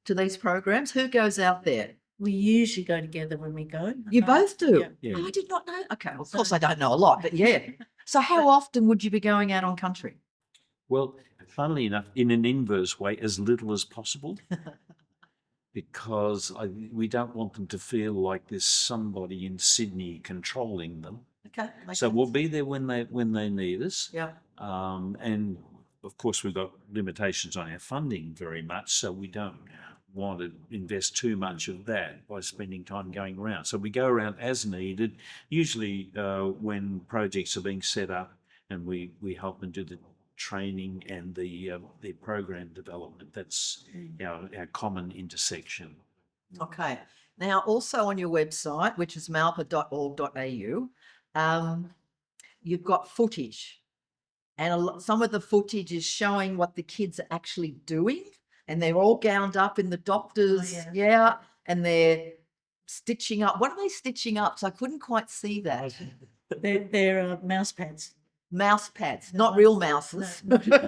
Speaker 1: to these programs? Who goes out there?
Speaker 3: We usually go together when we go.
Speaker 1: You both do?
Speaker 3: Yeah.
Speaker 2: Yeah.
Speaker 1: Oh, I did not know. Okay, well, of course I don't know a lot, but yeah. So how often would you be going out on country?
Speaker 2: Well, funnily enough, in an inverse way, as little as possible, because we don't want them to feel like there's somebody in Sydney controlling them.
Speaker 1: Okay. makes
Speaker 2: So we'll
Speaker 1: sense.
Speaker 2: be there when they need us.
Speaker 1: Yeah.
Speaker 2: And of course, we've got limitations on our funding very much, so we don't want to invest too much of that by spending time going around. So we go around as needed, usually when projects are being set up, and we help them do the training and the program development. That's our common intersection.
Speaker 1: Okay. Now, also on your website, which is malpa.org.au, you've got footage. And some of the footage is showing what the kids are actually doing. And they're all gowned up in the doctors.
Speaker 3: yeah.
Speaker 1: And they're stitching up. What are they stitching up? So I couldn't quite see that.
Speaker 3: They're mouse pads.
Speaker 1: Mouse pads, not real mouses.
Speaker 3: No. You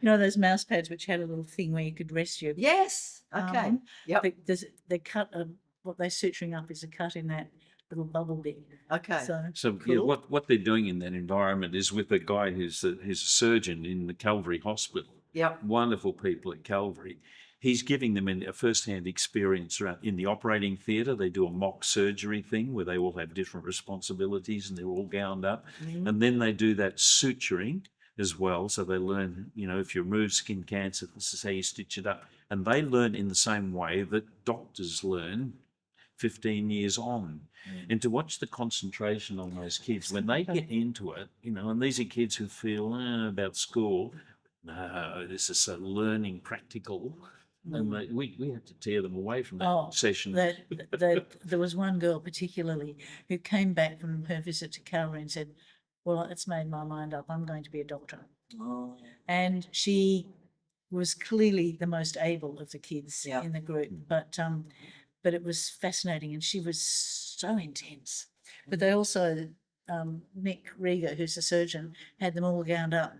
Speaker 3: know those mouse pads which had a little thing where you could rest your
Speaker 1: Yes. Okay. Yep.
Speaker 3: But they cut what they're suturing up is a cut in that little bubble bit.
Speaker 1: Okay.
Speaker 2: So
Speaker 1: Cool.
Speaker 2: yeah, what they're doing in that environment is with a guy who's a surgeon in the Calvary Hospital.
Speaker 1: Yep.
Speaker 2: Wonderful people at Calvary. He's giving them a first-hand experience around in the operating theatre. They do a mock surgery thing where they all have different responsibilities and they're all gowned up.
Speaker 1: Mhm.
Speaker 2: And then they do that suturing as well. So they learn, if you remove skin cancer, this is how you stitch it up. And they learn in the same way that doctors learn 15 years on. And to watch the concentration on those kids when they get into it, and these are kids who feel about school. No, this is a learning practical. And we had to tear them away from that session.
Speaker 3: There was one girl particularly who came back from her visit to Calvary and said, well, it's made my mind up. I'm going to be a doctor.
Speaker 1: Oh.
Speaker 3: And she was clearly the most able of the kids in the group. But it was fascinating and she was so intense. But they also, Mick Rieger, who's a surgeon, had them all gowned up.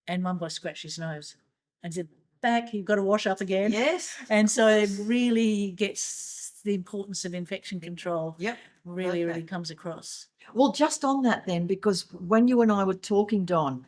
Speaker 3: And one boy scratched his nose and said, back, you've got to wash up again.
Speaker 1: Yes.
Speaker 3: And so it really gets the importance of infection control.
Speaker 1: Yep.
Speaker 3: Really comes across.
Speaker 1: Well, just on that then, because when you and I were talking, Don,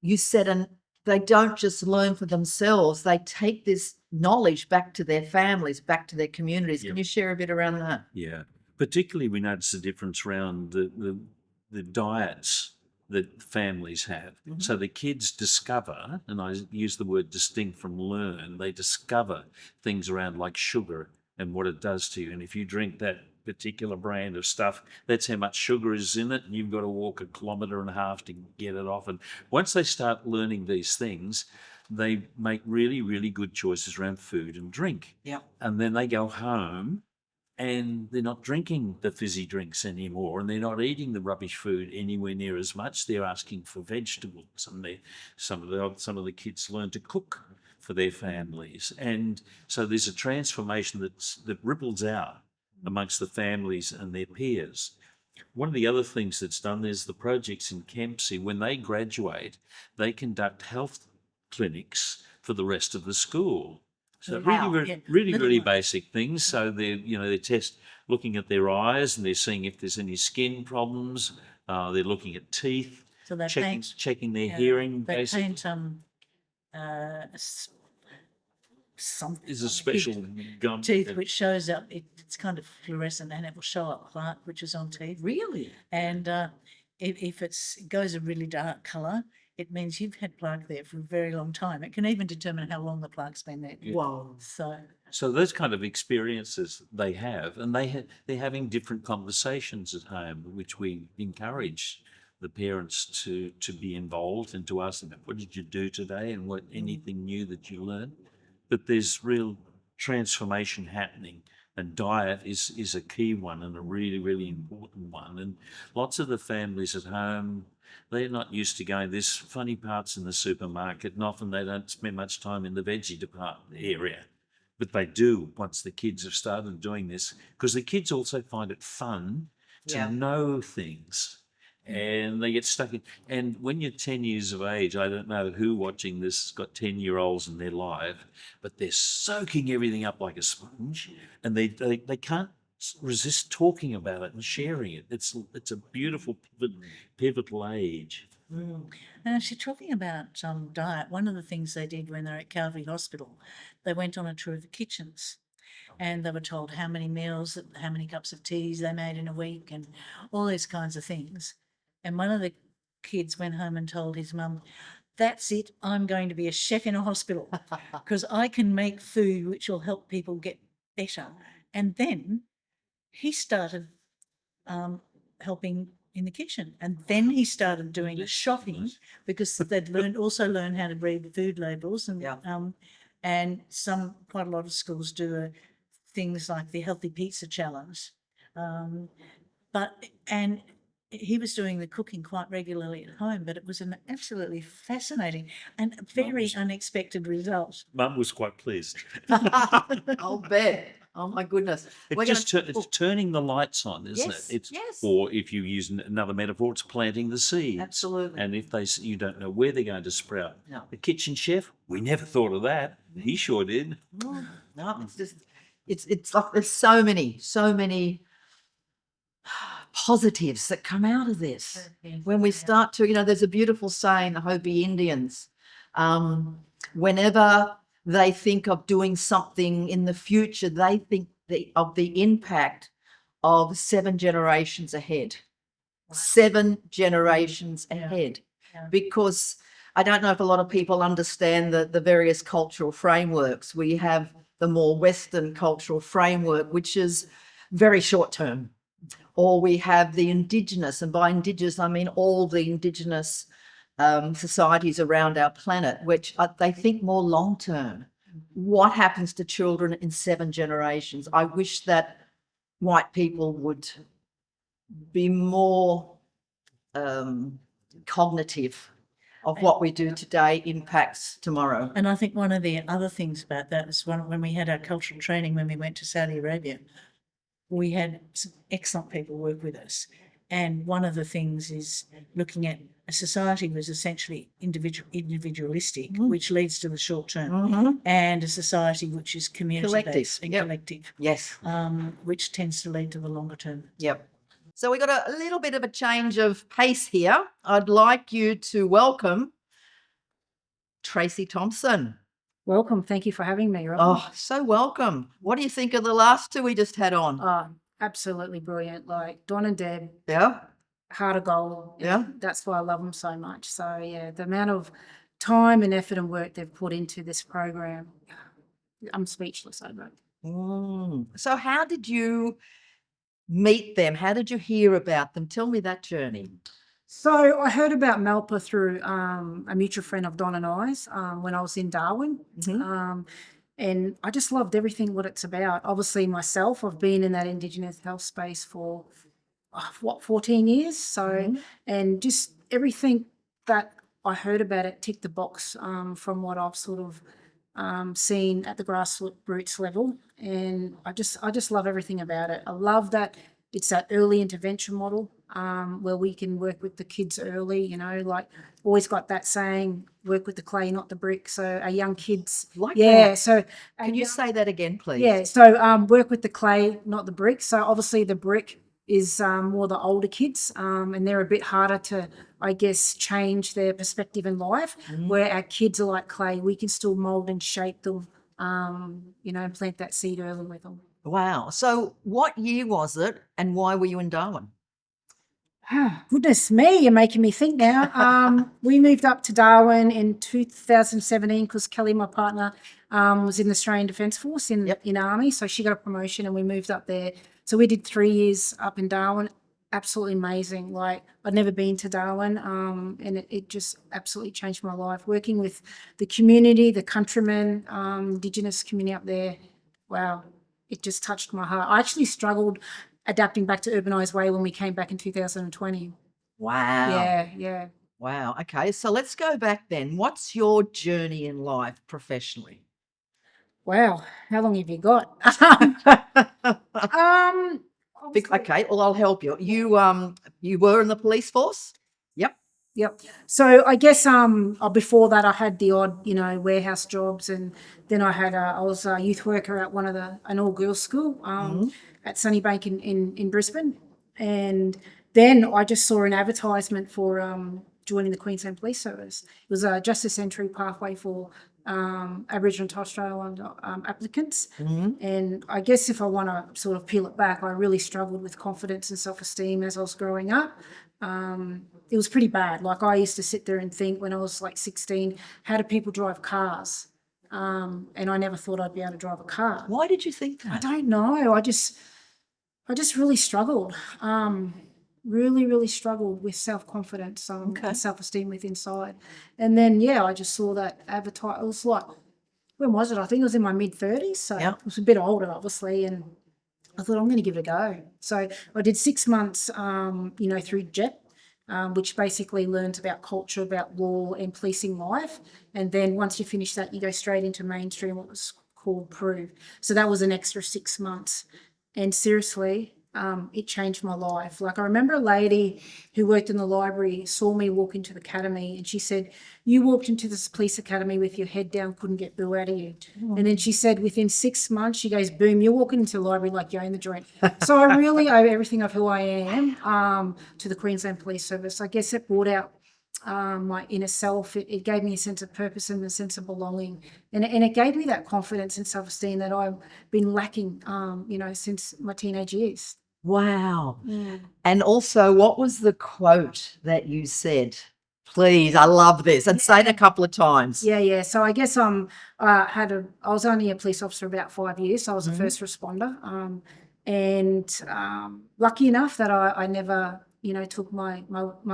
Speaker 1: you said, and they don't just learn for themselves, they take this knowledge back to their families, back to their communities.
Speaker 2: Yep.
Speaker 1: Can you share a bit around that?
Speaker 2: Yeah. Particularly we notice the difference around the diets that families have.
Speaker 1: Mhm.
Speaker 2: So the kids discover, and I use the word distinct from learn, they discover things around like sugar and what it does to you. And if you drink that particular brand of stuff, that's how much sugar is in it, and you've got to walk 1.5 kilometres to get it off. And once they start learning these things, they make really, really good choices around food and drink.
Speaker 1: Yeah.
Speaker 2: And then they go home and they're not drinking the fizzy drinks anymore, and they're not eating the rubbish food anywhere near as much. They're asking for vegetables, and some of the kids learn to cook for their families, and so there's a transformation that ripples out amongst the families and their peers. One of the other things that's done is the projects in Campsie. When they graduate, they conduct health clinics for the rest of the school. So really basic things. So they test looking at their eyes and they're seeing if there's any skin problems. They're looking at teeth,
Speaker 3: So they
Speaker 2: checking their hearing.
Speaker 3: They
Speaker 2: basically.
Speaker 3: paint something.
Speaker 2: There's a special gum.
Speaker 3: Teeth which shows up. It's kind of fluorescent and it will show up plaque which is on teeth.
Speaker 1: Really?
Speaker 3: And if it goes a really dark colour, it means you've had plaque there for a very long time. It can even determine how long the plaque's been there.
Speaker 2: Yeah.
Speaker 1: Whoa.
Speaker 2: So those kind of experiences they have, and they're having different conversations at home, which we encourage the parents to be involved and to ask them, what did you do today and what anything new that you learned? But there's real transformation happening, and diet is a key one and a really, really important one. And lots of the families at home, they're not used to going, there's funny parts in the supermarket, and often they don't spend much time in the veggie department area. but they do once the kids have started doing this, because the kids also find it fun to
Speaker 1: Yeah.
Speaker 2: know things. And they get stuck in. And when you're 10 years of age, I don't know who watching this has got 10-year-olds in their life, but they're soaking everything up like a sponge, and they can't resist talking about it and sharing it. It's a beautiful pivotal age.
Speaker 3: And actually, talking about diet, one of the things they did when they were at Calvary Hospital, they went on a tour of the kitchens, and they were told how many meals, how many cups of teas they made in a week, and all these kinds of things. And one of the kids went home and told his mum, "That's it, I'm going to be a chef in a hospital because I can make food which will help people get better." And then he started helping in the kitchen, and then he started doing the shopping because they'd also learned how to read the food labels, and and quite a lot of schools do things like the Healthy Pizza Challenge, and he was doing the cooking quite regularly at home, but it was an absolutely fascinating and very unexpected result.
Speaker 2: Mum was quite pleased.
Speaker 1: I'll bet. Oh my goodness.
Speaker 2: It's turning the lights on, isn't
Speaker 1: Yes,
Speaker 2: it? It's,
Speaker 1: yes.
Speaker 2: Or if you use another metaphor, it's planting the seeds.
Speaker 1: Absolutely.
Speaker 2: And if you don't know where they're going to sprout.
Speaker 1: No.
Speaker 2: The kitchen chef, we never thought of that. He sure did.
Speaker 1: No, it's just it's like there's so many positives that come out of this. When we start to, there's a beautiful saying, the Hopi Indians, whenever they think of doing something in the future, they think of the impact of 7 generations ahead. Wow. 7 generations ahead. Yeah. Because I don't know if a lot of people understand the various cultural frameworks. We have the more Western cultural framework, which is very short term. Or we have the Indigenous, and by Indigenous, I mean all the Indigenous societies around our planet, which they think more long term. What happens to children in 7 generations? I wish that white people would be more cognitive of what we do today impacts tomorrow.
Speaker 3: And I think one of the other things about that is when we had our cultural training, when we went to Saudi Arabia, we had some excellent people work with us. And one of the things is looking at a society was essentially individualistic, which leads to the short term, and a society which is community-based and collective,
Speaker 1: yes,
Speaker 3: which tends to lead to the longer term.
Speaker 1: Yep. So we got a little bit of a change of pace here. I'd like you to welcome Traceythompson.
Speaker 4: Welcome. Thank you for having me, Robyn.
Speaker 1: Oh, so welcome. What do you think of the last 2 we just had on?
Speaker 4: Oh, absolutely brilliant. Like Don and Deb,
Speaker 1: Yeah.
Speaker 4: heart of gold.
Speaker 1: Yeah.
Speaker 4: That's why I love them so much. So, yeah, the amount of time and effort and work they've put into this program, I'm speechless over it.
Speaker 1: So how did you meet them? How did you hear about them? Tell me that journey.
Speaker 4: So I heard about Malpa through a mutual friend of Don and I's when I was in Darwin. And I just loved everything what it's about. Obviously myself, I've been in that Indigenous health space for 14 years. So, and just everything that I heard about it ticked the box from what I've sort of seen at the grassroots level. And I just love everything about it. I love that it's that early intervention model where we can work with the kids early, like always got that saying, work with the clay, not the brick. So our young kids,
Speaker 1: that.
Speaker 4: So
Speaker 1: can you say that again, please?
Speaker 4: Yeah. So work with the clay, not the brick. So obviously the brick is more the older kids, and they're a bit harder to, I guess, change their perspective in life. Where our kids are like clay, we can still mold and shape them, and plant that seed early with them.
Speaker 1: Wow. So what year was it and why were you in Darwin?
Speaker 4: Goodness me, you're making me think now. We moved up to Darwin in 2017 because Kelly, my partner, was in the Australian Defence Force in Army. So she got a promotion and we moved up there. So we did 3 years up in Darwin. Absolutely amazing. Like I'd never been to Darwin, and it just absolutely changed my life. Working with the community, the countrymen, Indigenous community up there. Wow. It just touched my heart. I actually struggled adapting back to urbanised way when we came back in 2020.
Speaker 1: Wow.
Speaker 4: Yeah.
Speaker 1: Wow. Okay. So let's go back then. What's your journey in life professionally?
Speaker 4: Wow, how long have you got?
Speaker 1: Okay, well, I'll help you. You were in the police force? Yep.
Speaker 4: Yep. So I guess before that I had the odd, warehouse jobs, and then I was a youth worker at an all girls school at Sunnybank in Brisbane, and then I just saw an advertisement for joining the Queensland Police Service. It was a justice entry pathway for Aboriginal and Torres Strait Islander applicants. And I guess if I want to sort of peel it back, I really struggled with confidence and self-esteem as I was growing up. It was pretty bad. Like, I used to sit there and think when I was like 16, how do people drive cars? And I never thought I'd be able to drive a car.
Speaker 1: Why did you think
Speaker 4: I
Speaker 1: that?
Speaker 4: don't know. I just really struggled. Really struggled with self-confidence and self-esteem with inside. And then, I just saw that advertise. It was like, when was it? I think it was in my mid-30s. So
Speaker 1: Yeah.
Speaker 4: it was a bit older, obviously. And I thought, I'm going to give it a go. So I did 6 months, through JET, which basically learns about culture, about law and policing life. And then once you finish that, you go straight into mainstream, what was called Prove. So that was an extra 6 months. And seriously, it changed my life. Like, I remember a lady who worked in the library saw me walk into the academy, and she said, you walked into this police academy with your head down, couldn't get boo out of you. And then she said within 6 months, she goes, boom, you're walking into the library like you own the joint. So I really owe everything of who I am to the Queensland Police Service. I guess it brought out my inner self. It gave me a sense of purpose and a sense of belonging, and it gave me that confidence and self-esteem that I've been lacking since my teenage years.
Speaker 1: Wow. And also, what was the quote that you said? Please, I love this. And say it a couple of times.
Speaker 4: Yeah. So I guess I was only a police officer about 5 years. So I was a first responder, and lucky enough that I never took my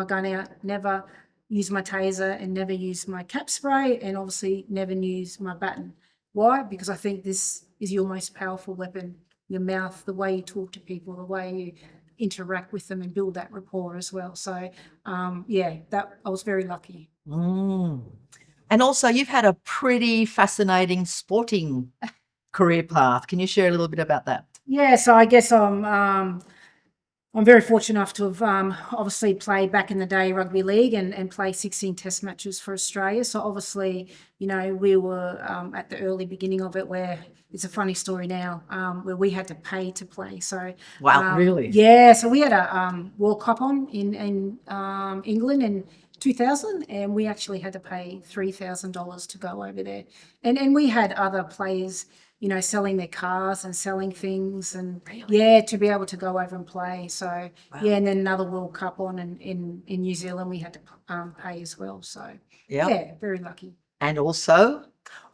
Speaker 4: gun out, never used my taser, and never used my cap spray, and obviously never used my baton. Why? Because I think this is your most powerful weapon. Your mouth, the way you talk to people, the way you interact with them and build that rapport as well. So, that I was very lucky.
Speaker 1: And also, you've had a pretty fascinating sporting career path. Can you share a little bit about that?
Speaker 4: Yeah, so I guess I'm very fortunate enough to have obviously played back in the day rugby league and play 16 test matches for Australia. So obviously, we were at the early beginning of it, where it's a funny story now, where we had to pay to play. So
Speaker 1: Wow, really?
Speaker 4: Yeah, so we had a World Cup on in England in 2000, and we actually had to pay $3,000 to go over there. And we had other players, selling their cars and selling things, and to be able to go over and play. So and then another World Cup on in New Zealand, we had to pay as well. So very lucky.
Speaker 1: And also,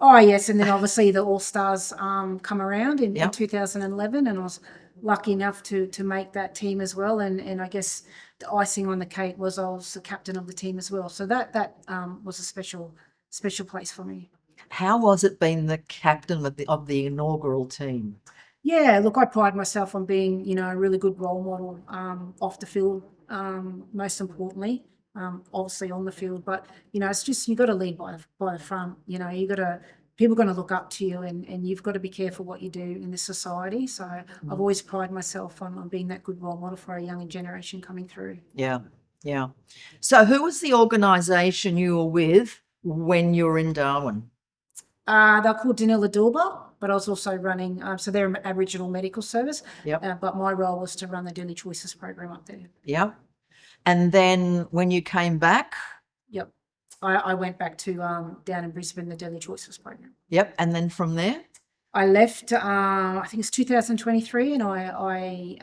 Speaker 4: oh yes, and then obviously the All Stars come around in 2011, and I was lucky enough to make that team as well. And I guess the icing on the cake was I was the captain of the team as well. So that was a special place for me.
Speaker 1: how was it being the captain of the inaugural team?
Speaker 4: Yeah, look, I pride myself on being, a really good role model off the field, most importantly, obviously on the field. But, it's just, you got to lead by the front. People are going to look up to you, and you've got to be careful what you do in this society. So I've always prided myself on being that good role model for a younger generation coming through.
Speaker 1: Yeah. So who was the organisation you were with when you were in Darwin?
Speaker 4: They're called Danila Dulba, but I was also running, so they're an Aboriginal medical service.
Speaker 1: Yep.
Speaker 4: But my role was to run the Daily Choices program up there.
Speaker 1: Yep. And then when you came back?
Speaker 4: Yep. I went back to down in Brisbane, the Daily Choices program.
Speaker 1: Yep. And then from there?
Speaker 4: I left, I think it's 2023, and I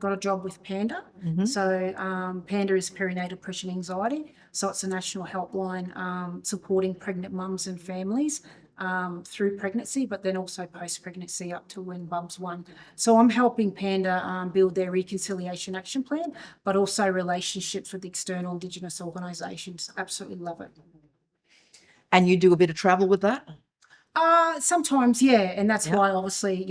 Speaker 4: got a job with PANDA. So PANDA is perinatal pressure and anxiety. So it's a national helpline supporting pregnant mums and families through pregnancy, but then also post-pregnancy up to when bub's 1. So I'm helping PANDA build their reconciliation action plan, but also relationships with external Indigenous organisations. Absolutely love it.
Speaker 1: And you do a bit of travel with that?
Speaker 4: Sometimes, and that's why obviously,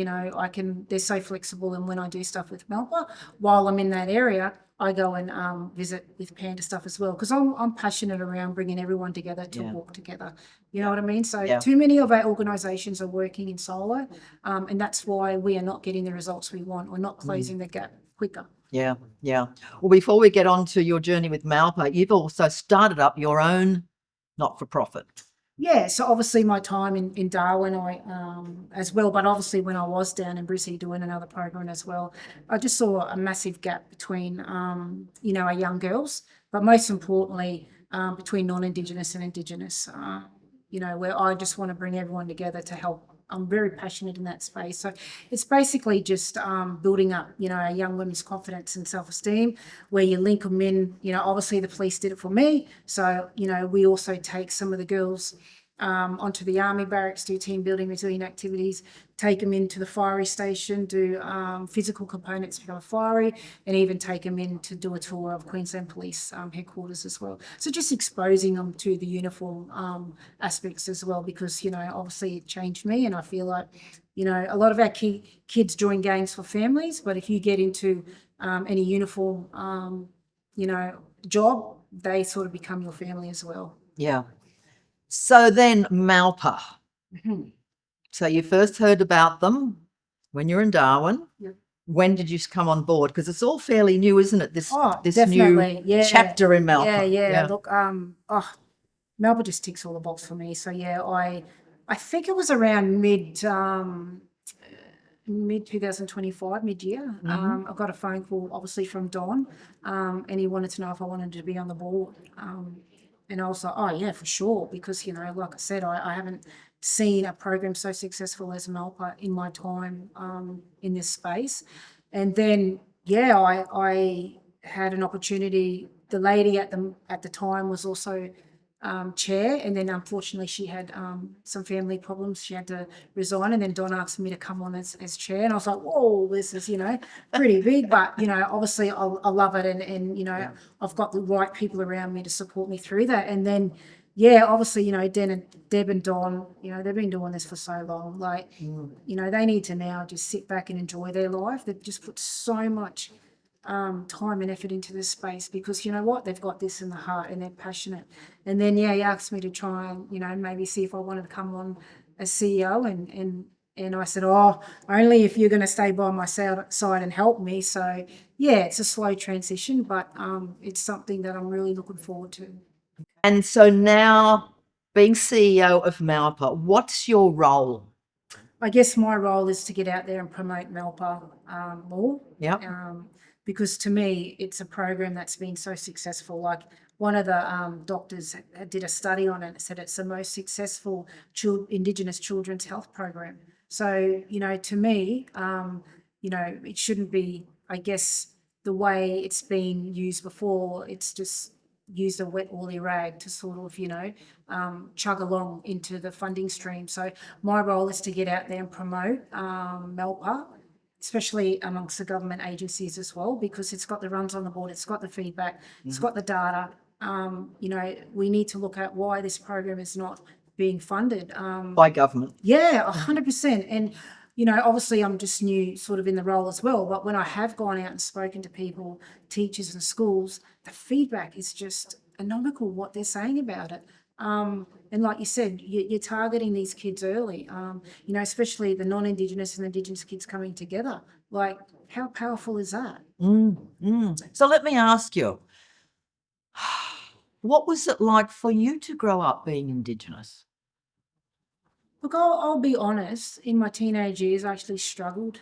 Speaker 4: they're so flexible, and when I do stuff with Malpa, while I'm in that area, I go and visit with Panda stuff as well, because I'm passionate around bringing everyone together to walk together. You know what I mean? So too many of our organisations are working in solo, and that's why we are not getting the results we want. We're not closing the gap quicker.
Speaker 1: Yeah, yeah. Well, before we get on to your journey with Malpa, you've also started up your own not-for-profit.
Speaker 4: Yeah, so obviously my time in Darwin, I as well, but obviously when I was down in Brizzy doing another program as well, I just saw a massive gap between our young girls, but most importantly between non-Indigenous and Indigenous. Where I just want to bring everyone together to help. I'm very passionate in that space. So it's basically just building up, a young women's confidence and self-esteem, where you link them in. Obviously the police did it for me. So, we also take some of the girls onto the army barracks, do team building, resilient activities, take them into the fiery station, do physical components to become a fiery, and even take them in to do a tour of Queensland Police headquarters as well. So just exposing them to the uniform aspects as well, because, obviously it changed me, and I feel like, a lot of our kids join gangs for families, but if you get into any uniform, job, they sort of become your family as well.
Speaker 1: Yeah. So then Malpa. So you first heard about them when you're in Darwin.
Speaker 4: Yep.
Speaker 1: When did you come on board? Because it's all fairly new, isn't it? This
Speaker 4: Definitely.
Speaker 1: new chapter in Malpa.
Speaker 4: Yeah. Look, Malpa just ticks all the boxes for me. So I think it was around mid 2025, mid-year. I got a phone call, obviously from Don, and he wanted to know if I wanted to be on the board. And I was like, oh yeah, for sure, because like I said, I haven't seen a program so successful as Malpa in my time in this space. And then I had an opportunity. The lady at the time was also chair, and then unfortunately she had some family problems. She had to resign, and then Don asked me to come on as chair, and I was like, whoa, this is pretty big, but obviously I love it, and I've got the right people around me to support me through that. And then obviously Deb and Don, they've been doing this for so long, like they need to now just sit back and enjoy their life. They've just put so much time and effort into this space, because they've got this in the heart and they're passionate. And then he asked me to try and maybe see if I wanted to come on as CEO, and I said, oh, only if you're going to stay by my side and help me. So it's a slow transition, but it's something that I'm really looking forward to.
Speaker 1: And so now, being CEO of Malpa, what's your role?
Speaker 4: I guess my role is to get out there and promote Malpa more.
Speaker 1: Yeah.
Speaker 4: Because to me, it's a program that's been so successful. Like one of the doctors did a study on it and said it's the most successful Indigenous children's health program. So, to me, it shouldn't be, I guess, the way it's been used before. It's just used a wet woolly rag to sort of, chug along into the funding stream. So my role is to get out there and promote Malpa, especially amongst the government agencies as well, because it's got the runs on the board, it's got the feedback, it's got the data. We need to look at why this program is not being funded.
Speaker 1: By government.
Speaker 4: Yeah, 100%. And, obviously I'm just new sort of in the role as well, but when I have gone out and spoken to people, teachers and schools, the feedback is just economical what they're saying about it. And like you said, you're targeting these kids early, especially the non-Indigenous and Indigenous kids coming together. Like, how powerful is that?
Speaker 1: So let me ask you, what was it like for you to grow up being Indigenous?
Speaker 4: Look, I'll be honest, in my teenage years, I actually struggled.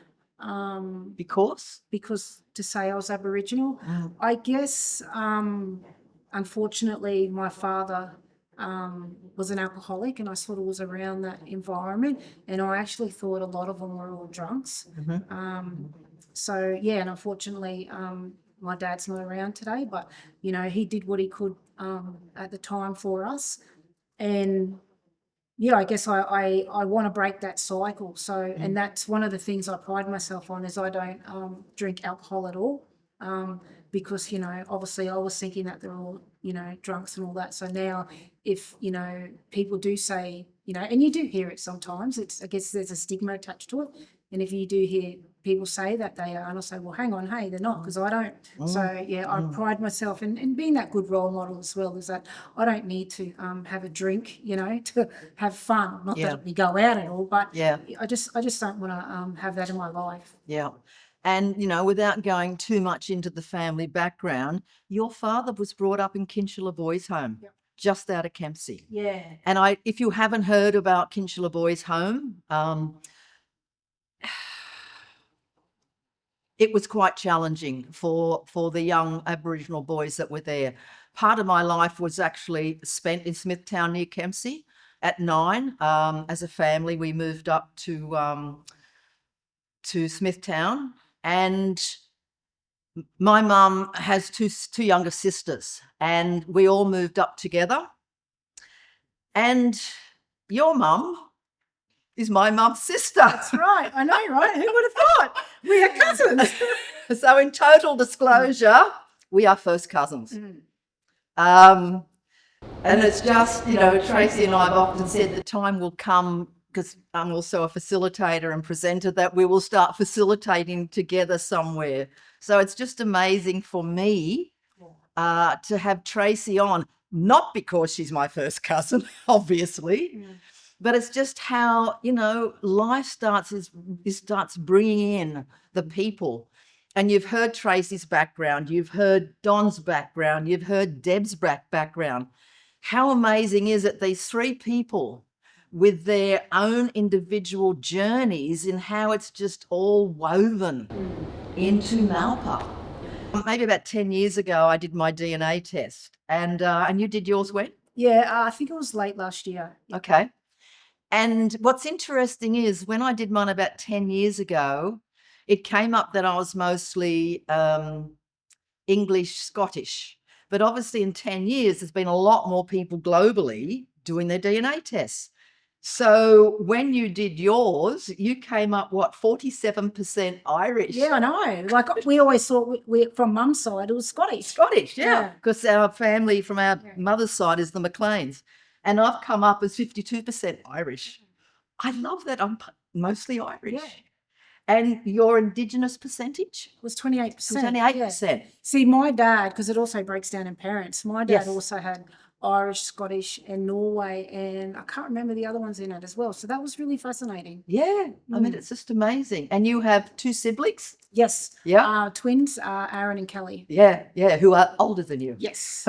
Speaker 1: Because
Speaker 4: to say I was Aboriginal. I guess, unfortunately, my father was an alcoholic, and I sort of was around that environment, and I actually thought a lot of them were all drunks. So and unfortunately my dad's not around today, but he did what he could at the time for us. And I guess I want to break that cycle. So and that's one of the things I pride myself on, is I don't drink alcohol at all, because obviously I was thinking that they're all drunks and all that. So now if people do say and you do hear it sometimes. I guess there's a stigma attached to it. And if you do hear people say that they are, and I'll say, well, hang on, hey, they're not, because I don't. So, I pride myself in being that good role model as well, is that I don't need to have a drink, to have fun. Not that we go out at all, but I just don't want to have that in my life.
Speaker 1: Yeah. And, without going too much into the family background, your father was brought up in Kinchela Boys Home, just out of Kempsey.
Speaker 4: Yeah.
Speaker 1: And if you haven't heard about Kinchela Boys Home, it was quite challenging for the young Aboriginal boys that were there. Part of my life was actually spent in Smithtown near Kempsey. At 9, as a family, we moved up to Smithtown, and my mum has two younger sisters, and we all moved up together. And your mum is my mum's sister.
Speaker 4: That's right. I know, right? Who would have thought? We are cousins.
Speaker 1: So in total disclosure, we are first cousins. And it's just, Tracey and I have often said the time will come, because I'm also a facilitator and presenter, that we will start facilitating together somewhere. So it's just amazing for me to have Tracey on, not because she's my first cousin, obviously, but it's just how, life starts bringing in the people. And you've heard Tracey's background, you've heard Don's background, you've heard Deb's background. How amazing is it, these 3 people with their own individual journeys, and how it's just all woven into Malpa. Maybe about 10 years ago, I did my DNA test, and you did yours when?
Speaker 4: Yeah, I think it was late last year.
Speaker 1: Okay. And what's interesting is when I did mine about 10 years ago, it came up that I was mostly English, Scottish. But obviously in 10 years, there's been a lot more people globally doing their DNA tests. So when you did yours, you came up, 47% Irish?
Speaker 4: Yeah, I know. Like we always thought, from mum's side, it was Scottish.
Speaker 1: Scottish, yeah. Because our family from our mother's side is the McLeans. And I've come up as 52% Irish. I love that. I'm mostly Irish.
Speaker 4: Yeah.
Speaker 1: And your Indigenous percentage?
Speaker 4: It was 28%.
Speaker 1: 28%.
Speaker 4: Yeah. See, my dad, because it also breaks down in parents, my dad
Speaker 1: Yes.
Speaker 4: also had Irish, Scottish, and Norway, and I can't remember the other ones in it as well. So that was really fascinating.
Speaker 1: Yeah. I mean, it's just amazing. And you have 2 siblings?
Speaker 4: Yes.
Speaker 1: Yeah.
Speaker 4: Twins, Aaron and Kelly.
Speaker 1: Yeah, who are older than you.
Speaker 4: Yes.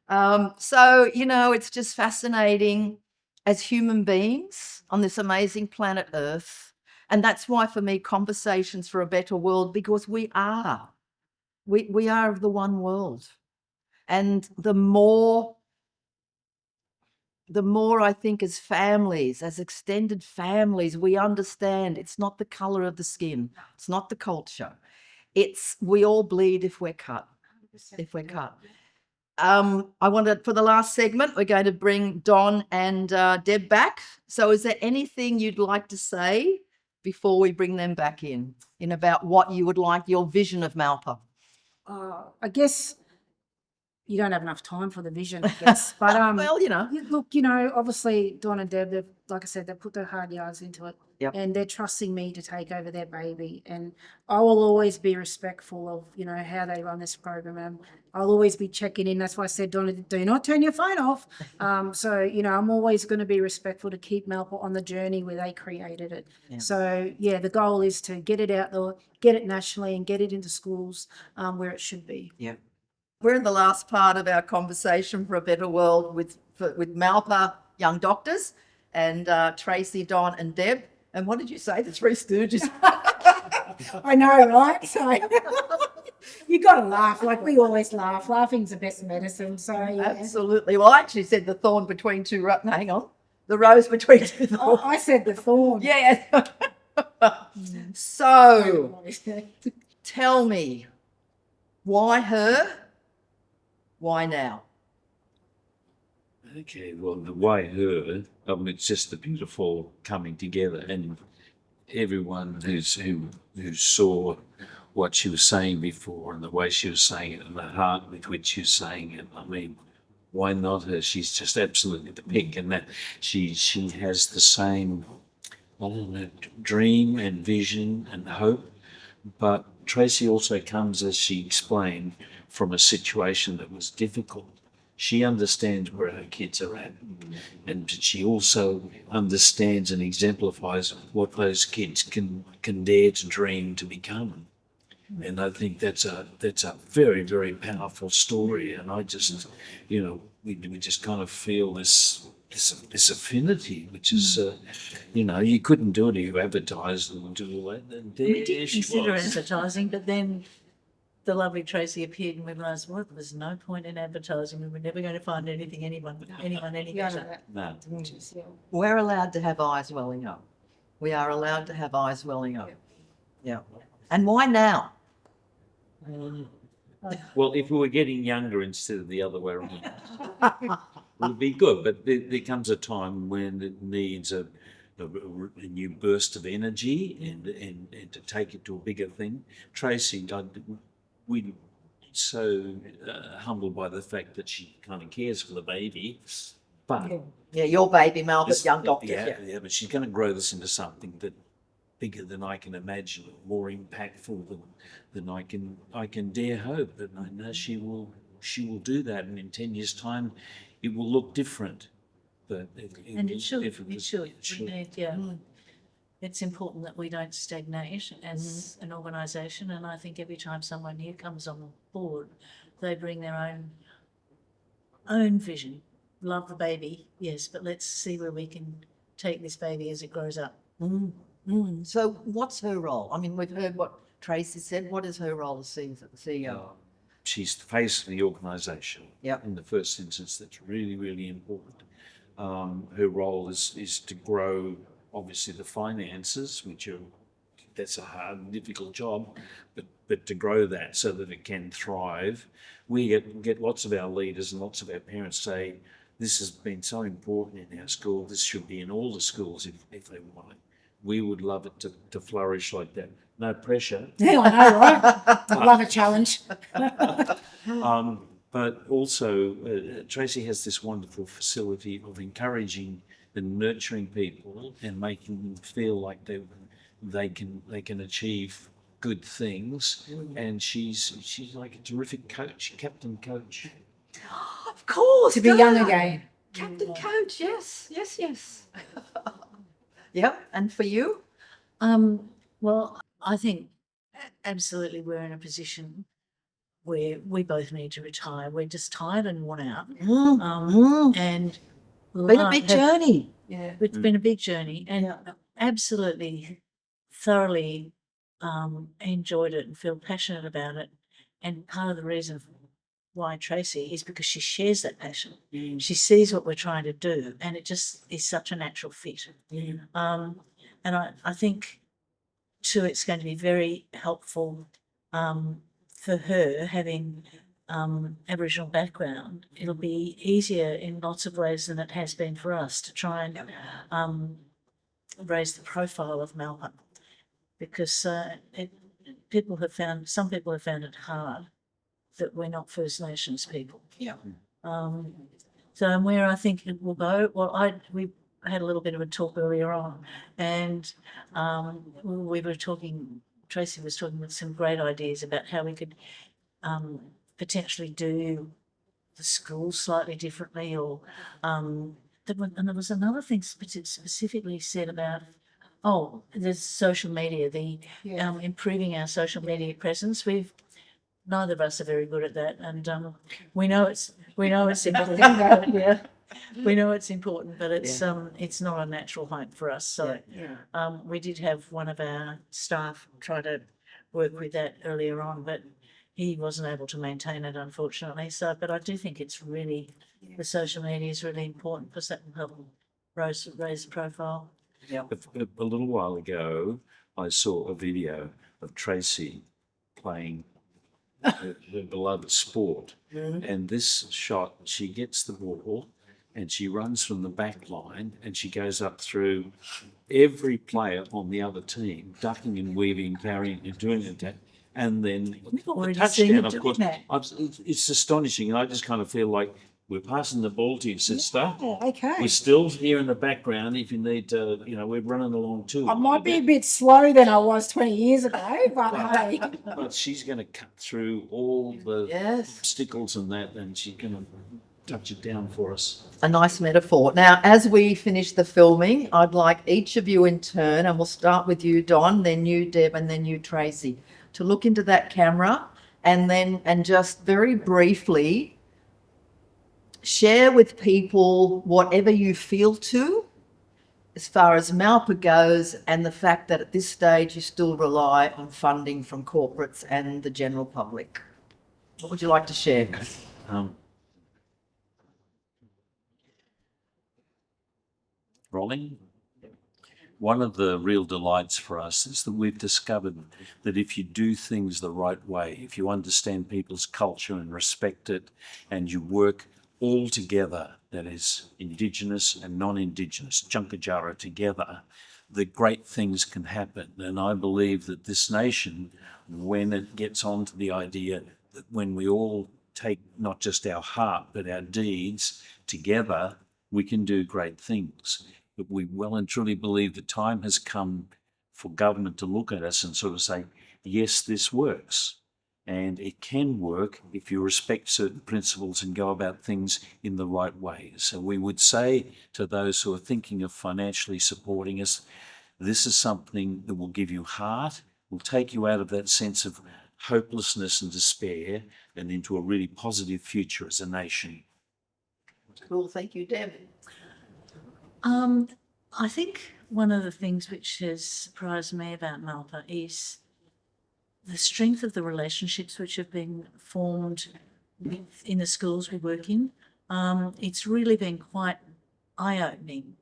Speaker 1: So, it's just fascinating as human beings on this amazing planet Earth. And that's why, for me, Conversations for a Better World, because we are of the one world. And the more I think as families, as extended families, we understand it's not the colour of the skin, it's not the culture. It's we all bleed if we're cut. If we're cut. I wanted, for the last segment, we're going to bring Don and Deb back. So is there anything you'd like to say before we bring them back in about what you would like, your vision of Malpa?
Speaker 4: I guess you don't have enough time for the vision, I guess. But
Speaker 1: well,
Speaker 4: look, obviously Don and Deb, like I said, they put their hard yards into it.
Speaker 1: Yep.
Speaker 4: And they're trusting me to take over their baby. And I will always be respectful of, how they run this program. And I'll always be checking in. That's why I said, Donna, do not turn your phone off. So, I'm always going to be respectful to keep Malpa on the journey where they created it. Yeah. So, the goal is to get it out there, get it nationally, and get it into schools where it should be.
Speaker 1: Yeah. We're in the last part of our Conversation for a Better World with Malpa Young Doctors and Tracey, Don and Deb. And what did you say? The 3 Stooges.
Speaker 4: I know, right? So you got to laugh. Like we always laugh. Laughing's the best medicine. So
Speaker 1: Absolutely. Well, I actually said the thorn between 2 hang on. The rose between 2 thorns.
Speaker 4: I said the thorn.
Speaker 1: Yeah. So tell me, why her? Why now?
Speaker 2: Okay, well, the way her, it's just the beautiful coming together, and everyone who saw what she was saying before and the way she was saying it and the heart with which she was saying it. I mean, why not her? She's just absolutely the pick, and that she has the same, I don't know, dream and vision and hope. But Tracey also comes, as she explained, from a situation that was difficult. She understands where her kids are at, and she also understands and exemplifies what those kids can dare to dream to become. And I think that's a very, very powerful story. And I just, we just kind of feel this affinity, which is, you couldn't do it if you advertised and do all that. And
Speaker 3: We
Speaker 2: there
Speaker 3: did
Speaker 2: she
Speaker 3: consider
Speaker 2: was.
Speaker 3: advertising, but then the lovely Tracey appeared and we realised, well, there's no point in advertising. We were never going to find anyone any better.
Speaker 2: No.
Speaker 1: We're allowed to have eyes welling up. We are allowed to have eyes welling up. Yeah. And why now?
Speaker 2: Well, if we were getting younger instead of the other way around, it would be good. But there comes a time when it needs a new burst of energy and to take it to a bigger thing. Tracey, we're so humbled by the fact that she kind of cares for the baby. But
Speaker 1: Yeah, your baby, Malpa Young Doctors.
Speaker 2: yeah, but she's going to grow this into something that bigger than I can imagine, more impactful than I can dare hope. And I know she will do that, and in 10 years' time, it will look different. But
Speaker 3: And it should.
Speaker 2: definitely-
Speaker 3: It should.
Speaker 2: it should.
Speaker 3: We need, yeah. It's important that we don't stagnate as an organisation, and I think every time someone new comes on board, they bring their own vision. Love the baby, yes, but let's see where we can take this baby as it grows up.
Speaker 1: So what's her role? I mean, we've heard what Tracey said. What is her role as CEO?
Speaker 2: She's the face of the organisation.
Speaker 1: Yep.
Speaker 2: In the first instance, that's really, really important. Her role is to grow, obviously, the finances, that's a hard, difficult job, but to grow that so that it can thrive. We get lots of our leaders and lots of our parents say, this has been so important in our school, this should be in all the schools if they want it. We would love it to flourish like that. No pressure.
Speaker 4: Yeah, I know, right? I love a challenge.
Speaker 2: But also, Tracey has this wonderful facility of encouraging and nurturing people and making them feel like they can achieve good things. And she's like a terrific coach, captain coach.
Speaker 1: Of course.
Speaker 4: To be young again.
Speaker 1: Captain Coach, yes. Yep. And for you?
Speaker 3: Well, I think absolutely we're in a position where we both need to retire. We're just tired and worn out. And
Speaker 1: Been a big journey.
Speaker 3: Yeah, it's been a big journey, and absolutely thoroughly enjoyed it and feel passionate about it. And part of the reason why Tracey is because she shares that passion. She sees what we're trying to do, and it just is such a natural fit. And I think too, it's going to be very helpful for her having Aboriginal background. It'll be easier in lots of ways than it has been for us to try and raise the profile of Malpa, because some people have found it hard that we're not First Nations people.
Speaker 1: Yeah.
Speaker 3: So, and where I think it will go, well, we had a little bit of a talk earlier on, and we were talking, Tracey was talking with some great ideas about how we could potentially do the schools slightly differently, or and there was another thing specifically said about there's social media, the improving our social media presence. Neither of us are very good at that, and we know it's important. Yeah, we know it's important, but it's not a natural height for us. So we did have one of our staff try to work with that earlier on, but he wasn't able to maintain it, unfortunately. So, but I do think it's really the social media is really important because that will help raise the profile.
Speaker 1: Yeah.
Speaker 2: A little while ago, I saw a video of Tracey playing her beloved sport. And this shot, she gets the ball and she runs from the back line and she goes up through every player on the other team, ducking and weaving, carrying and doing it. And then the touchdown, of course, it's astonishing. And I just kind of feel like we're passing the ball to you, sister.
Speaker 4: Yeah, okay.
Speaker 2: We're still here in the background if you need to, we're running along too.
Speaker 4: I might be a bit slow than I was 20 years ago, but hey.
Speaker 2: But she's going to cut through all the
Speaker 1: Yes.
Speaker 2: obstacles and that, and she's going to touch it down for us.
Speaker 1: A nice metaphor. Now, as we finish the filming, I'd like each of you in turn, and we'll start with you, Don, then you, Deb, and then you, Tracey, to look into that camera and just very briefly share with people whatever you feel to as far as Malpa goes, and the fact that at this stage you still rely on funding from corporates and the general public. What would you like to share?
Speaker 2: Rolling. One of the real delights for us is that we've discovered that if you do things the right way, if you understand people's culture and respect it, and you work all together, that is Indigenous and non-Indigenous, Junkajara together, the great things can happen. And I believe that this nation, when it gets on to the idea that when we all take not just our heart but our deeds together, we can do great things. But we well and truly believe the time has come for government to look at us and sort of say, yes, this works. And it can work if you respect certain principles and go about things in the right way. So we would say to those who are thinking of financially supporting us, this is something that will give you heart, will take you out of that sense of hopelessness and despair and into a really positive future as a nation.
Speaker 1: Cool, thank you, Deb.
Speaker 3: I think one of the things which has surprised me about Malpa is the strength of the relationships which have been formed in the schools we work in. It's really been quite eye-opening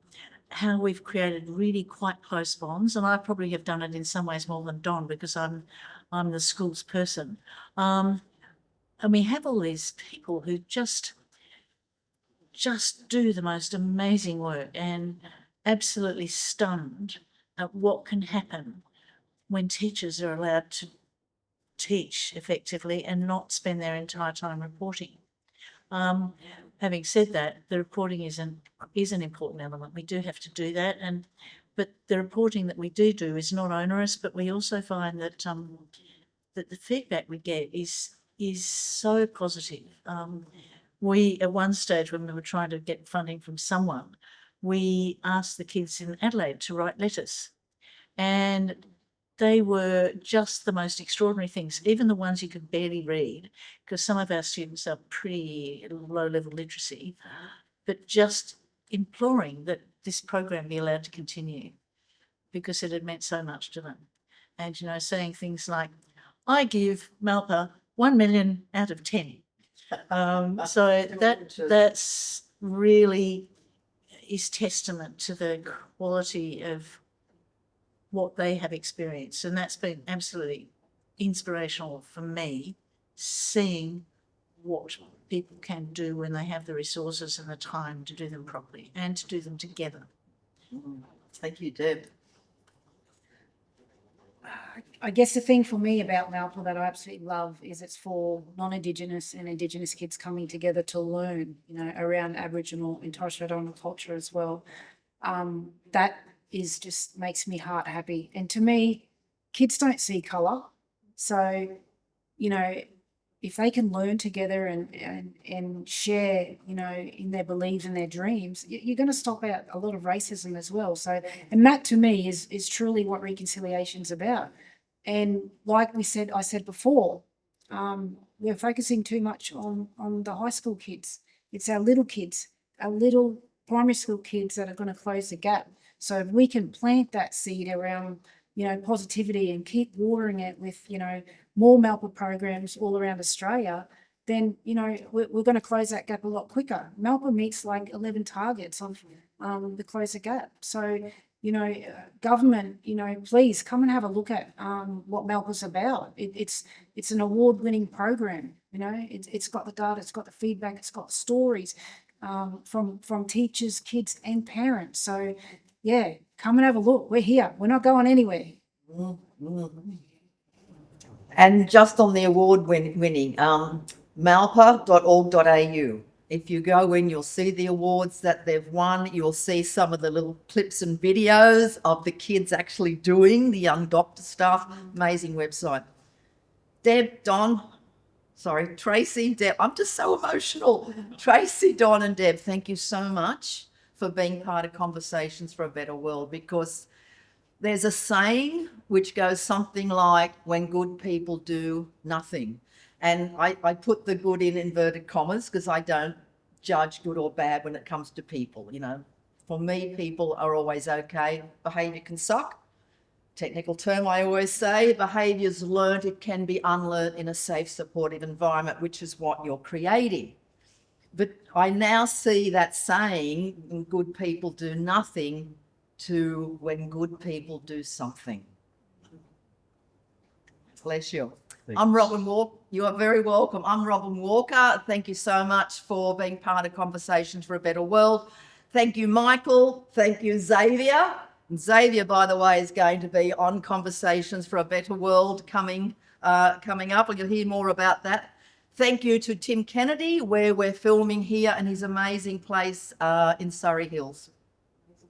Speaker 3: how we've created really quite close bonds, and I probably have done it in some ways more than Don because I'm the schools person. And we have all these people who just do the most amazing work, and absolutely stunned at what can happen when teachers are allowed to teach effectively and not spend their entire time reporting. Having said that, the reporting is an important element. We do have to do that, but the reporting that we do is not onerous. But we also find that that the feedback we get is so positive. We, at one stage when we were trying to get funding from someone, we asked the kids in Adelaide to write letters, and they were just the most extraordinary things, even the ones you could barely read, because some of our students are pretty low-level literacy, but just imploring that this program be allowed to continue because it had meant so much to them. And, saying things like, I give Malpa 1 million out of 10. So that's really is testament to the quality of what they have experienced, and that's been absolutely inspirational for me, seeing what people can do when they have the resources and the time to do them properly and to do them together.
Speaker 1: Thank you, Deb.
Speaker 4: I guess the thing for me about Malpa that I absolutely love is it's for non-Indigenous and Indigenous kids coming together to learn, around Aboriginal and Torres Strait Islander culture as well. That is just makes me heart happy. And to me, kids don't see colour. So, if they can learn together and share, in their beliefs and their dreams, you're going to stop out a lot of racism as well. So, and that to me is truly what reconciliation's about. And like I said before, we're focusing too much on the high school kids. It's our little kids, our little primary school kids that are going to close the gap. So if we can plant that seed around, positivity and keep watering it with, more Malpa programs all around Australia, then, we're going to close that gap a lot quicker. Malpa meets like 11 targets of the Close the Gap. So, government, please come and have a look at what Malpa's about. It's an award-winning program. It's got the data, it's got the feedback, it's got stories from teachers, kids, and parents. So, yeah, come and have a look. We're here. We're not going anywhere.
Speaker 1: And just on the award winning, malpa.org.au If you go in, you'll see the awards that they've won. You'll see some of the little clips and videos of the kids actually doing the Young Doctor stuff. Amazing website. Tracey, Deb, I'm just so emotional. Tracey, Don and Deb, thank you so much for being part of Conversations for a Better World, because there's a saying which goes something like, when good people do nothing. And I put the good in inverted commas because I don't judge good or bad when it comes to people. You know, for me, people are always okay. Behaviour can suck. Technical term I always say, behaviour's learnt, it can be unlearnt in a safe, supportive environment, which is what you're creating. But I now see that saying, when good people do nothing, to when good people do something. Bless you.
Speaker 2: Thanks.
Speaker 1: I'm Robyn Walker. You are very welcome. I'm Robyn Walker. Thank you so much for being part of Conversations for a Better World. Thank you, Michael. Thank you, Xavier. And Xavier, by the way, is going to be on Conversations for a Better World coming up, and you'll hear more about that. Thank you to Tim Kennedy, where we're filming here in his amazing place in Surrey Hills.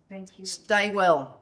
Speaker 4: Thank you.
Speaker 1: Stay well.